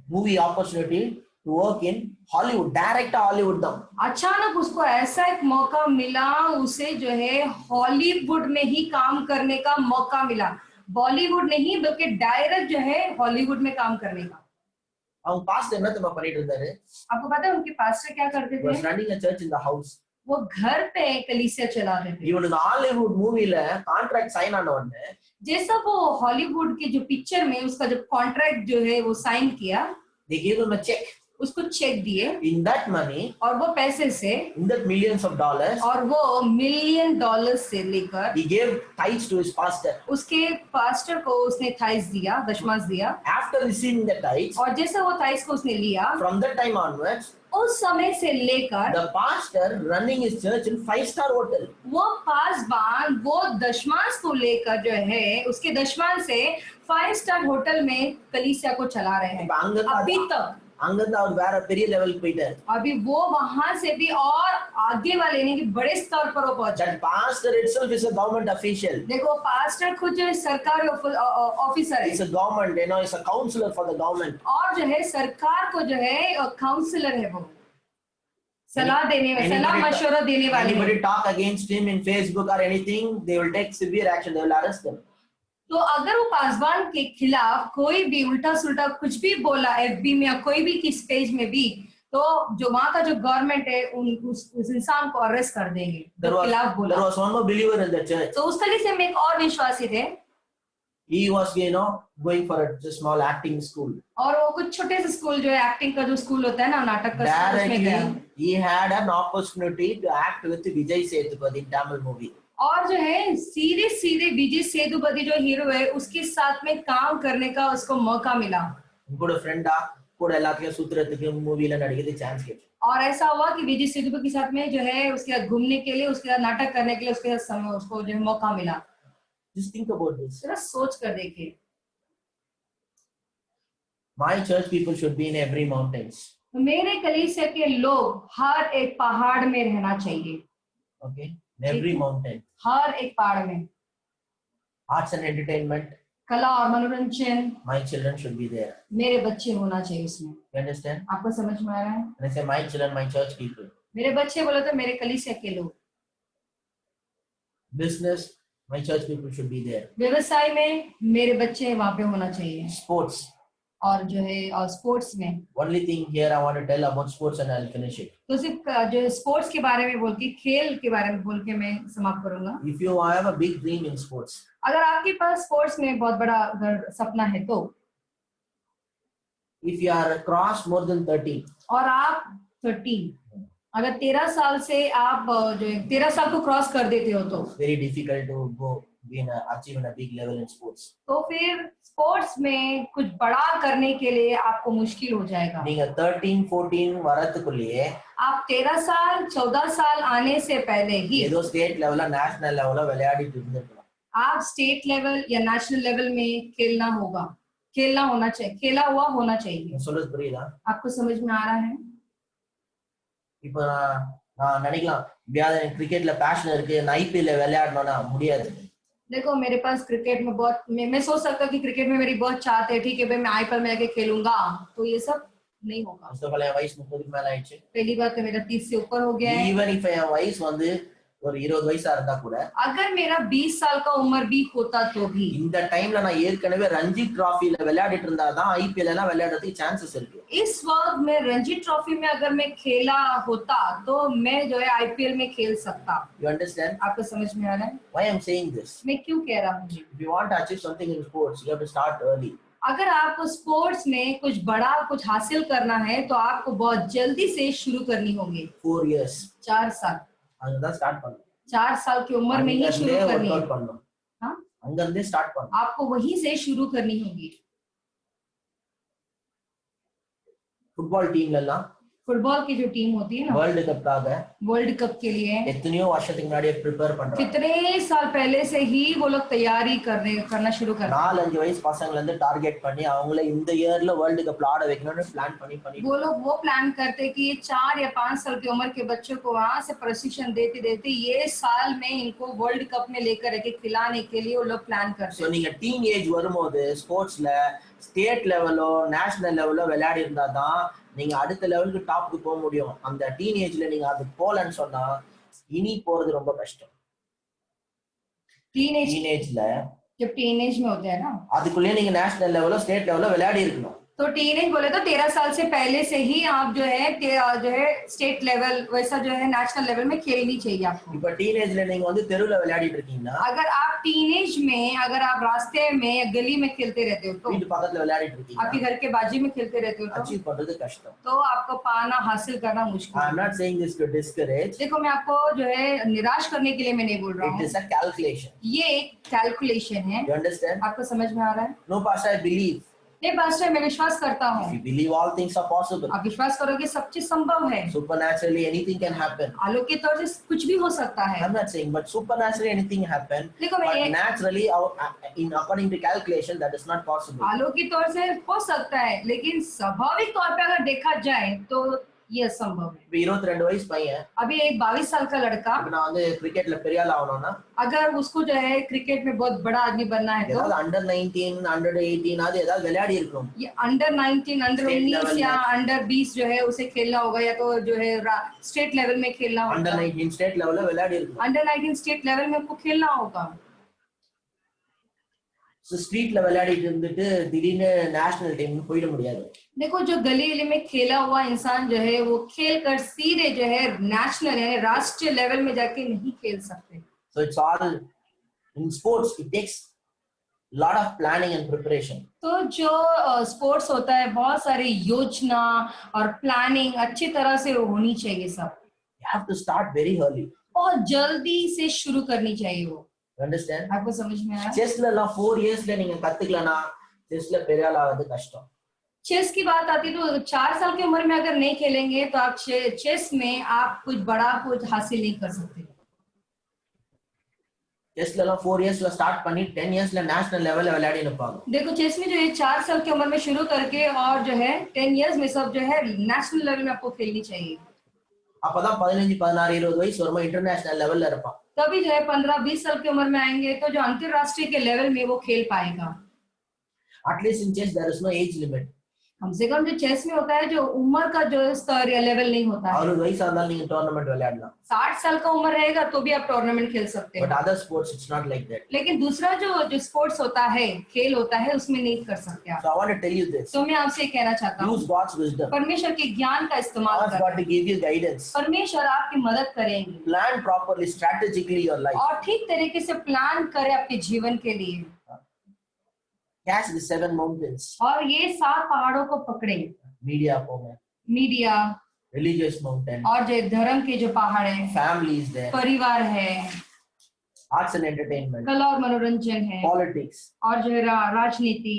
A: movie opportunity to work in Hollywood, direct Hollywood them.
B: अचानक उसको ऐसा एक मौका मिला, उसे जो है हॉलीवुड में ही काम करने का मौका मिला। बॉलीवुड नहीं बल्कि डायरेक्ट जो है हॉलीवुड में काम करने का।
A: அவங்க பாஸ்டர் என்ன தெரியுமா பண்ணிட்டு இருந்தாரு?
B: आपको पता है उनके पास्टर क्या करते
A: He was
B: थे?
A: running a church in the house.
B: वो घर पे कलीसिया चलाते थे।
A: இவனுக்கு ஹாலிவுட் மூவில கான்ட்ராக்ட் சைன் ஆன உடனே
B: जैसा वो हॉलीवुड के जो पिक्चर में उसका जो कॉन्ट्रैक्ट जो है वो साइन किया,
A: they gave him a check.
B: उसको चेक दिए,
A: In that money,
B: और वो पैसे से,
A: in that millions of dollars,
B: और वो $1,000,000 से लेकर
A: he gave tithes to his pastor.
B: उसके पास्टर को उसने थाइस दिया, दशमांश दिया।
A: After receiving the tithes,
B: और जैसे वो थाइस को उसने लिया,
A: from that time onwards,
B: उस समय से लेकर
A: the pastor running his church in 5-star hotel.
B: वो पासबान वो दशमांश को लेकर जो है उसके दशमांश से 5 स्टार होटल में कलीसिया को चला रहे हैं अभी तक।
A: அங்கிருந்து அவர் வேற பெரிய லெவலுக்கு போயிட்டாரு.
B: अभी वो वहां से भी और आगे वाले यानी कि बड़े स्तर पर वो पहुंचा।
A: That pastor itself is a government official.
B: देखो पास्टर खुद जो है सरकारी ऑफिसर है।
A: He's a government, you know, he's a counselor for the government.
B: और जो है सरकार को जो है काउंसलर है, वो सलाह देने वाले, सलाह मशवरा देने वाले।
A: Anybody talk against him in Facebook or anything, they will take severe action. They will arrest them.
B: तो अगर वो पासवान के खिलाफ कोई भी उल्टा सुल्टा कुछ भी बोला एफबी में या कोई भी किस पेज में भी, तो जो वहाँ का जो गवर्नमेंट है उस इंसान को अरेस्ट कर देंगे जो खिलाफ बोला।
A: There was one more believer in the church.
B: तो उस तरीके से हम एक और विश्वासी थे।
A: He was, you know, going for a small acting school.
B: और वो कुछ छोटे से स्कूल जो है एक्टिंग का जो स्कूल होता है ना, नाटक का स्कूल, उसमें गया।
A: He had an opportunity to act with Vijay Sethupathi in Tamil movie.
B: और जो है सीधे सीधे विजय सेतुपति जो हीरो है उसके साथ में काम करने का उसको मौका मिला।
A: उनका फ्रेंडा கூட எல்லாத்தையும் சுத்துறதுக்கு மூவில நடிக்கிறதுக்கு சான்ஸ் கிடைச்சு।
B: और ऐसा हुआ कि विजय सेतुपति के साथ में जो है उसके साथ घूमने के लिए, उसके साथ नाटक करने के लिए उसके साथ समय उसको जो है मौका मिला।
A: Just think about this.
B: जरा सोच कर देखिए।
A: My church people should be in every mountains.
B: मेरे कलीसिया के लोग हर एक पहाड़ में रहना चाहिए।
A: Okay, in every mountain.
B: हर एक पहाड़ में।
A: Arts and entertainment.
B: कला और मनोरंजन।
A: My children should be there.
B: मेरे बच्चे होना चाहिए उसमें।
A: You understand?
B: आपको समझ में आ रहा है?
A: When I say my children, my church people.
B: मेरे बच्चे बोले तो मेरे कलीसिया के लोग।
A: Business, my church people should be there.
B: व्यवसाय में मेरे बच्चे वहाँ पे होना चाहिए।
A: Sports.
B: और जो है और स्पोर्ट्स में।
A: Only thing here I want to tell about sports and I'll finish it.
B: तो सिर्फ जो स्पोर्ट्स के बारे में बोल के, खेल के बारे में बोल के मैं समाप्त करूंगा।
A: If you have a big dream in sports,
B: अगर आपके पास स्पोर्ट्स में बहुत बड़ा अगर सपना है तो,
A: if you are crossed more than 30,
B: और आप 13, अगर 13 साल से आप जो 13 साल को क्रॉस कर देते हो तो
A: very difficult to go achieve in a big level in sports.
B: तो फिर स्पोर्ट्स में कुछ बड़ा करने के लिए आपको मुश्किल हो जाएगा।
A: நீங்க 13, 14 வரதுக்குள்ளே
B: आप 13 साल 14 साल आने से पहले ही
A: ஏதோ ஸ்டேட் லெவல்ல நேஷனல் லெவல்ல விளையாடிட்டு இருந்திருக்கலாம்.
B: आप स्टेट लेवल या नेशनल लेवल में खेलना होगा, खेलना होना चाहिए, खेला हुआ होना चाहिए।
A: சொல்றது புரியுதா?
B: आपको समझ में आ रहा है?
A: இப்போ நான் நினைக்கலாம் கிரிக்கெட்ல பேஷன் இருக்கு, நான் ஐபிஎல்ல விளையாடணும்னா முடியாது.
B: देखो मेरे पास क्रिकेट में बहुत मैं सोच सकता हूँ कि क्रिकेट में मेरी बहुत चाहत है, ठीक है भाई मैं आईपीएल में आके खेलूंगा, तो ये सब नहीं होगा।
A: ஃபர்ஸ்ட் ஆஃப் ஆல் என் வயசு 30க்கு மேல ஆயிடுச்சு.
B: पहली बात तो मेरा 30 से ऊपर हो गया है।
A: ஈவன் இஃப் என் வயசு வந்து ஒரு 20 வயசா இருந்தா கூட,
B: अगर मेरा 20 साल का उम्र भी होता तो भी,
A: இந்த டைம்ல நான் ஏற்கனவே ரஞ்சி டிராஃபில விளையாடிட்டு இருந்தாதான் ஐபிஎல் எல்லாம் விளையாடுறதுக்கு சான்सेस இருக்கு.
B: इस वक्त में रणजी ट्रॉफी में अगर मैं खेला होता तो मैं जो है आईपीएल में खेल सकता।
A: You understand?
B: आपको समझ में आ रहा है?
A: Why I'm saying this?
B: मैं क्यों कह रहा हूँ?
A: If you want to achieve something in sports, you have to start early.
B: अगर आपको स्पोर्ट्स में कुछ बड़ा कुछ हासिल करना है तो आपको बहुत जल्दी से शुरू करनी होगी।
A: 4 years.
B: 4 साल।
A: அங்கதான் ஸ்டார்ட் பண்ணணும்.
B: 4 साल की उम्र में ही शुरू करनी है।
A: பண்ணணும்.
B: हाँ?
A: அங்கிருந்தே ஸ்டார்ட் பண்ணணும்.
B: आपको वहीं से शुरू करनी होगी।
A: ஃபுட்பால் டீம்ல எல்லாம்
B: फुटबॉल की जो टीम होती है ना,
A: வேர்ல்ட் கப்காக
B: वर्ल्ड कप के लिए
A: எத்தனையோ வருஷத்துக்கு முன்னாடியே ப்ரிப்பேர் பண்றாங்க.
B: कितने साल पहले से ही वो लोग तैयारी करना शुरू कर
A: 4-5 வயசு பசங்களை இருந்து டார்கெட் பண்ணி அவங்கள இந்த இயர்ல வேர்ல்ட் கப்ல ஆட வைக்கணும்னு பிளான் பண்ணி
B: वो लोग वो प्लान करते कि ये 4 या 5 साल की उम्र के बच्चों को वहां से प्रशिक्षण देते ये साल में इनको वर्ल्ड कप में लेकर के खिलाने के लिए वो लोग प्लान करते।
A: சோ நீங்க டீன் ஏஜ் வரும்போது ஸ்போர்ட்ஸ்ல ஸ்டேட் லெவலோ நேஷனல் லெவலோ விளையாடி இருந்தாதான் நீங்க அடுத்த லெவலுக்கு டாப்க்கு போக முடியும். அந்த டீனேஜ்ல நீங்க அது போலன்னு சொன்னா இனி போறது ரொம்ப கஷ்டம்.
B: टीनेज
A: டீனேஜ்ல
B: जब टीनेज में होते हैं ना,
A: அதுக்குள்ளே நீங்க நேஷனல் லெவலோ ஸ்டேட் லெவலோ விளையாடி இருக்கணும்.
B: तो टीनेज बोले तो 13 साल से पहले से ही आप जो है स्टेट लेवल वैसा जो है नेशनल लेवल में खेलनी चाहिए आपको।
A: இப்ப டீனேஜ்ல நீங்க வந்து தெருவுல விளையாடிட்டு இருக்கீங்கன்னா
B: अगर आप टीनेज में अगर आप रास्ते में या गली में खेलते रहते हो तो,
A: வீட்டு பக்கத்துல விளையாடிட்டு
B: आपके
A: இருக்கீங்கன்னா
B: घर के बाजू में खेलते रहते हो
A: அச்சீவ் பண்றது கஷ்டம்.
B: तो आपको पाना हासिल करना
A: I
B: मुश्किल
A: am
B: है।
A: not saying this to discourage.
B: देखो मैं आपको जो है निराश करने के लिए मैं नहीं बोल रहा
A: It
B: हूँ,
A: is a calculation.
B: ये एक कैलकुलेशन है।
A: You understand?
B: आपको समझ में आ रहा है?
A: No, pastor, I believe.
B: नहीं पास्टर, मैं विश्वास करता
A: If
B: हूँ।
A: you believe, all things are possible.
B: आप विश्वास करोगे सब चीज संभव है।
A: Supernaturally, anything can happen.
B: अलौकिक तौर से कुछ भी हो सकता है।
A: I'm not saying, but supernaturally anything happen.
B: देखो
A: But
B: मैं
A: naturally, in according to calculation, that is not possible.
B: अलौकिक तौर से हो सकता है, लेकिन स्वाभाविक तौर पे अगर देखा जाए तो ये असंभव है।
A: இப்ப 22 வயசு பையன்
B: अभी एक 22 साल का लड़का
A: இப்ப நான் வந்து கிரிக்கெட்ல பெரிய ஆள் ஆகணும்னா
B: अगर उसको जो है क्रिकेट में बहुत बड़ा आदमी बनना है तो
A: ஏதாவது अंडर 19 अंडर 18 அது ஏதாவது விளையாடி இருக்கணும்.
B: ये अंडर 19 अंडर
A: State
B: 19
A: level
B: या
A: में।
B: अंडर 20 जो है उसे खेलना होगा, या तो जो है स्टेट लेवल में खेलना
A: अंडर
B: होगा।
A: 19 ஸ்டேட் லெவல்ல விளையாடி இருக்கணும்.
B: अंडर 19 स्टेट लेवल में आपको खेलना होगा।
A: ஸ்ட்ரீட்ல விளையாடிட்டு இருந்துட்டு திடீர்னு நேஷனல் டீம்னு போயிட முடியாது.
B: देखो जो गली गली में खेला हुआ इंसान जो है वो खेल कर सीधे जो है नेशनल यानी राष्ट्रीय लेवल में जाके नहीं खेल सकते।
A: So it's all in sports. It takes lot of planning and preparation.
B: तो जो स्पोर्ट्स होता है बहुत सारी योजना और प्लानिंग अच्छी तरह से होनी चाहिए सब।
A: You have to start very early.
B: बहुत जल्दी से शुरू करनी चाहिए वो।
A: You understand?
B: आपको समझ में आया?
A: செஸ்ல எல்லாம் 4 இயர்ஸ்ல நீங்க கத்துக்கலனா செஸ்ல பெரிய ஆள் ஆகிறது கஷ்டம்.
B: चेस की बात आती तो 4 साल की उम्र में अगर नहीं खेलेंगे तो आप चेस में आप कुछ बड़ा कुछ हासिल नहीं कर सकते।
A: செஸ்ல எல்லாம் 4 இயர்ஸ்ல ஸ்டார்ட் பண்ணி 10 இயர்ஸ்ல நேஷனல் லெவல்ல விளையாடி இருப்பாங்க.
B: देखो चेस में जो है 4 साल की उम्र में शुरू करके और जो है 10 इयर्स में सब जो है नेशनल लेवल में आपको खेलनी चाहिए।
A: அப்பதான் 15 16 20 வயசு வரும்போது இன்டர்நேஷனल லெவல்ல இருப்பான்.
B: तभी जो है 15-20 साल की उम्र में आएंगे तो जो अंतरराष्ट्रीय के लेवल में वो खेल पाएगा।
A: At least in chess there is no age limit.
B: कम से कम जो चेस में होता है जो उम्र का जो स्तर या लेवल नहीं होता है।
A: 60 வயசா இருந்தாலும் நீங்க டோர்னமெண்ட் விளையாடலாம்.
B: 60 साल का उम्र रहेगा तो भी आप टूर्नामेंट खेल सकते
A: But
B: हैं।
A: other sports it's not like that.
B: लेकिन दूसरा जो स्पोर्ट्स होता है खेल होता है उसमें नहीं कर सकते आप।
A: So I want to tell you this.
B: तो मैं आपसे ये कहना चाहता हूँ
A: Use God's wisdom.
B: परमेश्वर के ज्ञान का इस्तेमाल
A: Ask
B: करें।
A: God to give you guidance.
B: परमेश्वर आपकी मदद करेंगे
A: Plan properly, strategically your life.
B: और ठीक तरीके से प्लान करे आपके जीवन के लिए,
A: Catch the 7 mountains.
B: और ये 7 पहाड़ों को पकड़े।
A: Media போங்க.
B: Media
A: Religious mountain.
B: और जो धर्म के जो पहाड़ है,
A: Family is there.
B: परिवार है,
A: Arts and entertainment.
B: कला और मनोरंजन है,
A: Politics.
B: और जो है राजनीति,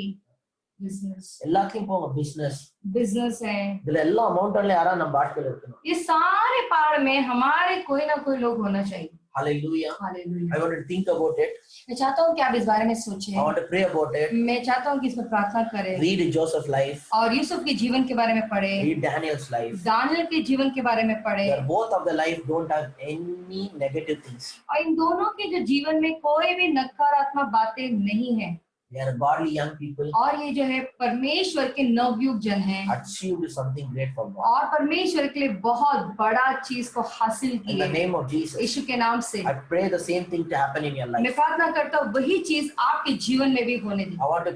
B: बिजनेस
A: எல்லாத்தையும் போங்க. Business.
B: बिजनेस है।
A: இதுல எல்லா மவுண்டன்ல யாரா நம்ம ஆட்கள் இருக்கணும்.
B: ये सारे पहाड़ में हमारे कोई ना कोई लोग होना चाहिए।
A: Hallelujah.
B: Hallelujah.
A: I want to think about it.
B: मैं चाहता हूँ कि आप इस बारे में सोचें।
A: I want to pray about it.
B: मैं चाहता हूँ कि इसमें प्रार्थना करें
A: Read Joseph's life.
B: और यूसुफ के जीवन के बारे में पढ़ें,
A: Read Daniel's life.
B: दानियल के जीवन के बारे में
A: Their
B: पढ़ें,
A: both of the life don't have any negative things.
B: और इन दोनों के जो जीवन में कोई भी नकारात्मक बातें नहीं है,
A: They are godly young people.
B: और ये जो है परमेश्वर के नवयुग जन हैं
A: Achieved something great for God.
B: और परमेश्वर के लिए बहुत बड़ा चीज को हासिल
A: In the
B: किए
A: name of Jesus,
B: यीशु के नाम से।
A: I pray the same thing to happen in your
B: मैं
A: life.
B: प्रार्थना करता हूँ वही चीज आपके जीवन में भी होने दी।
A: I want to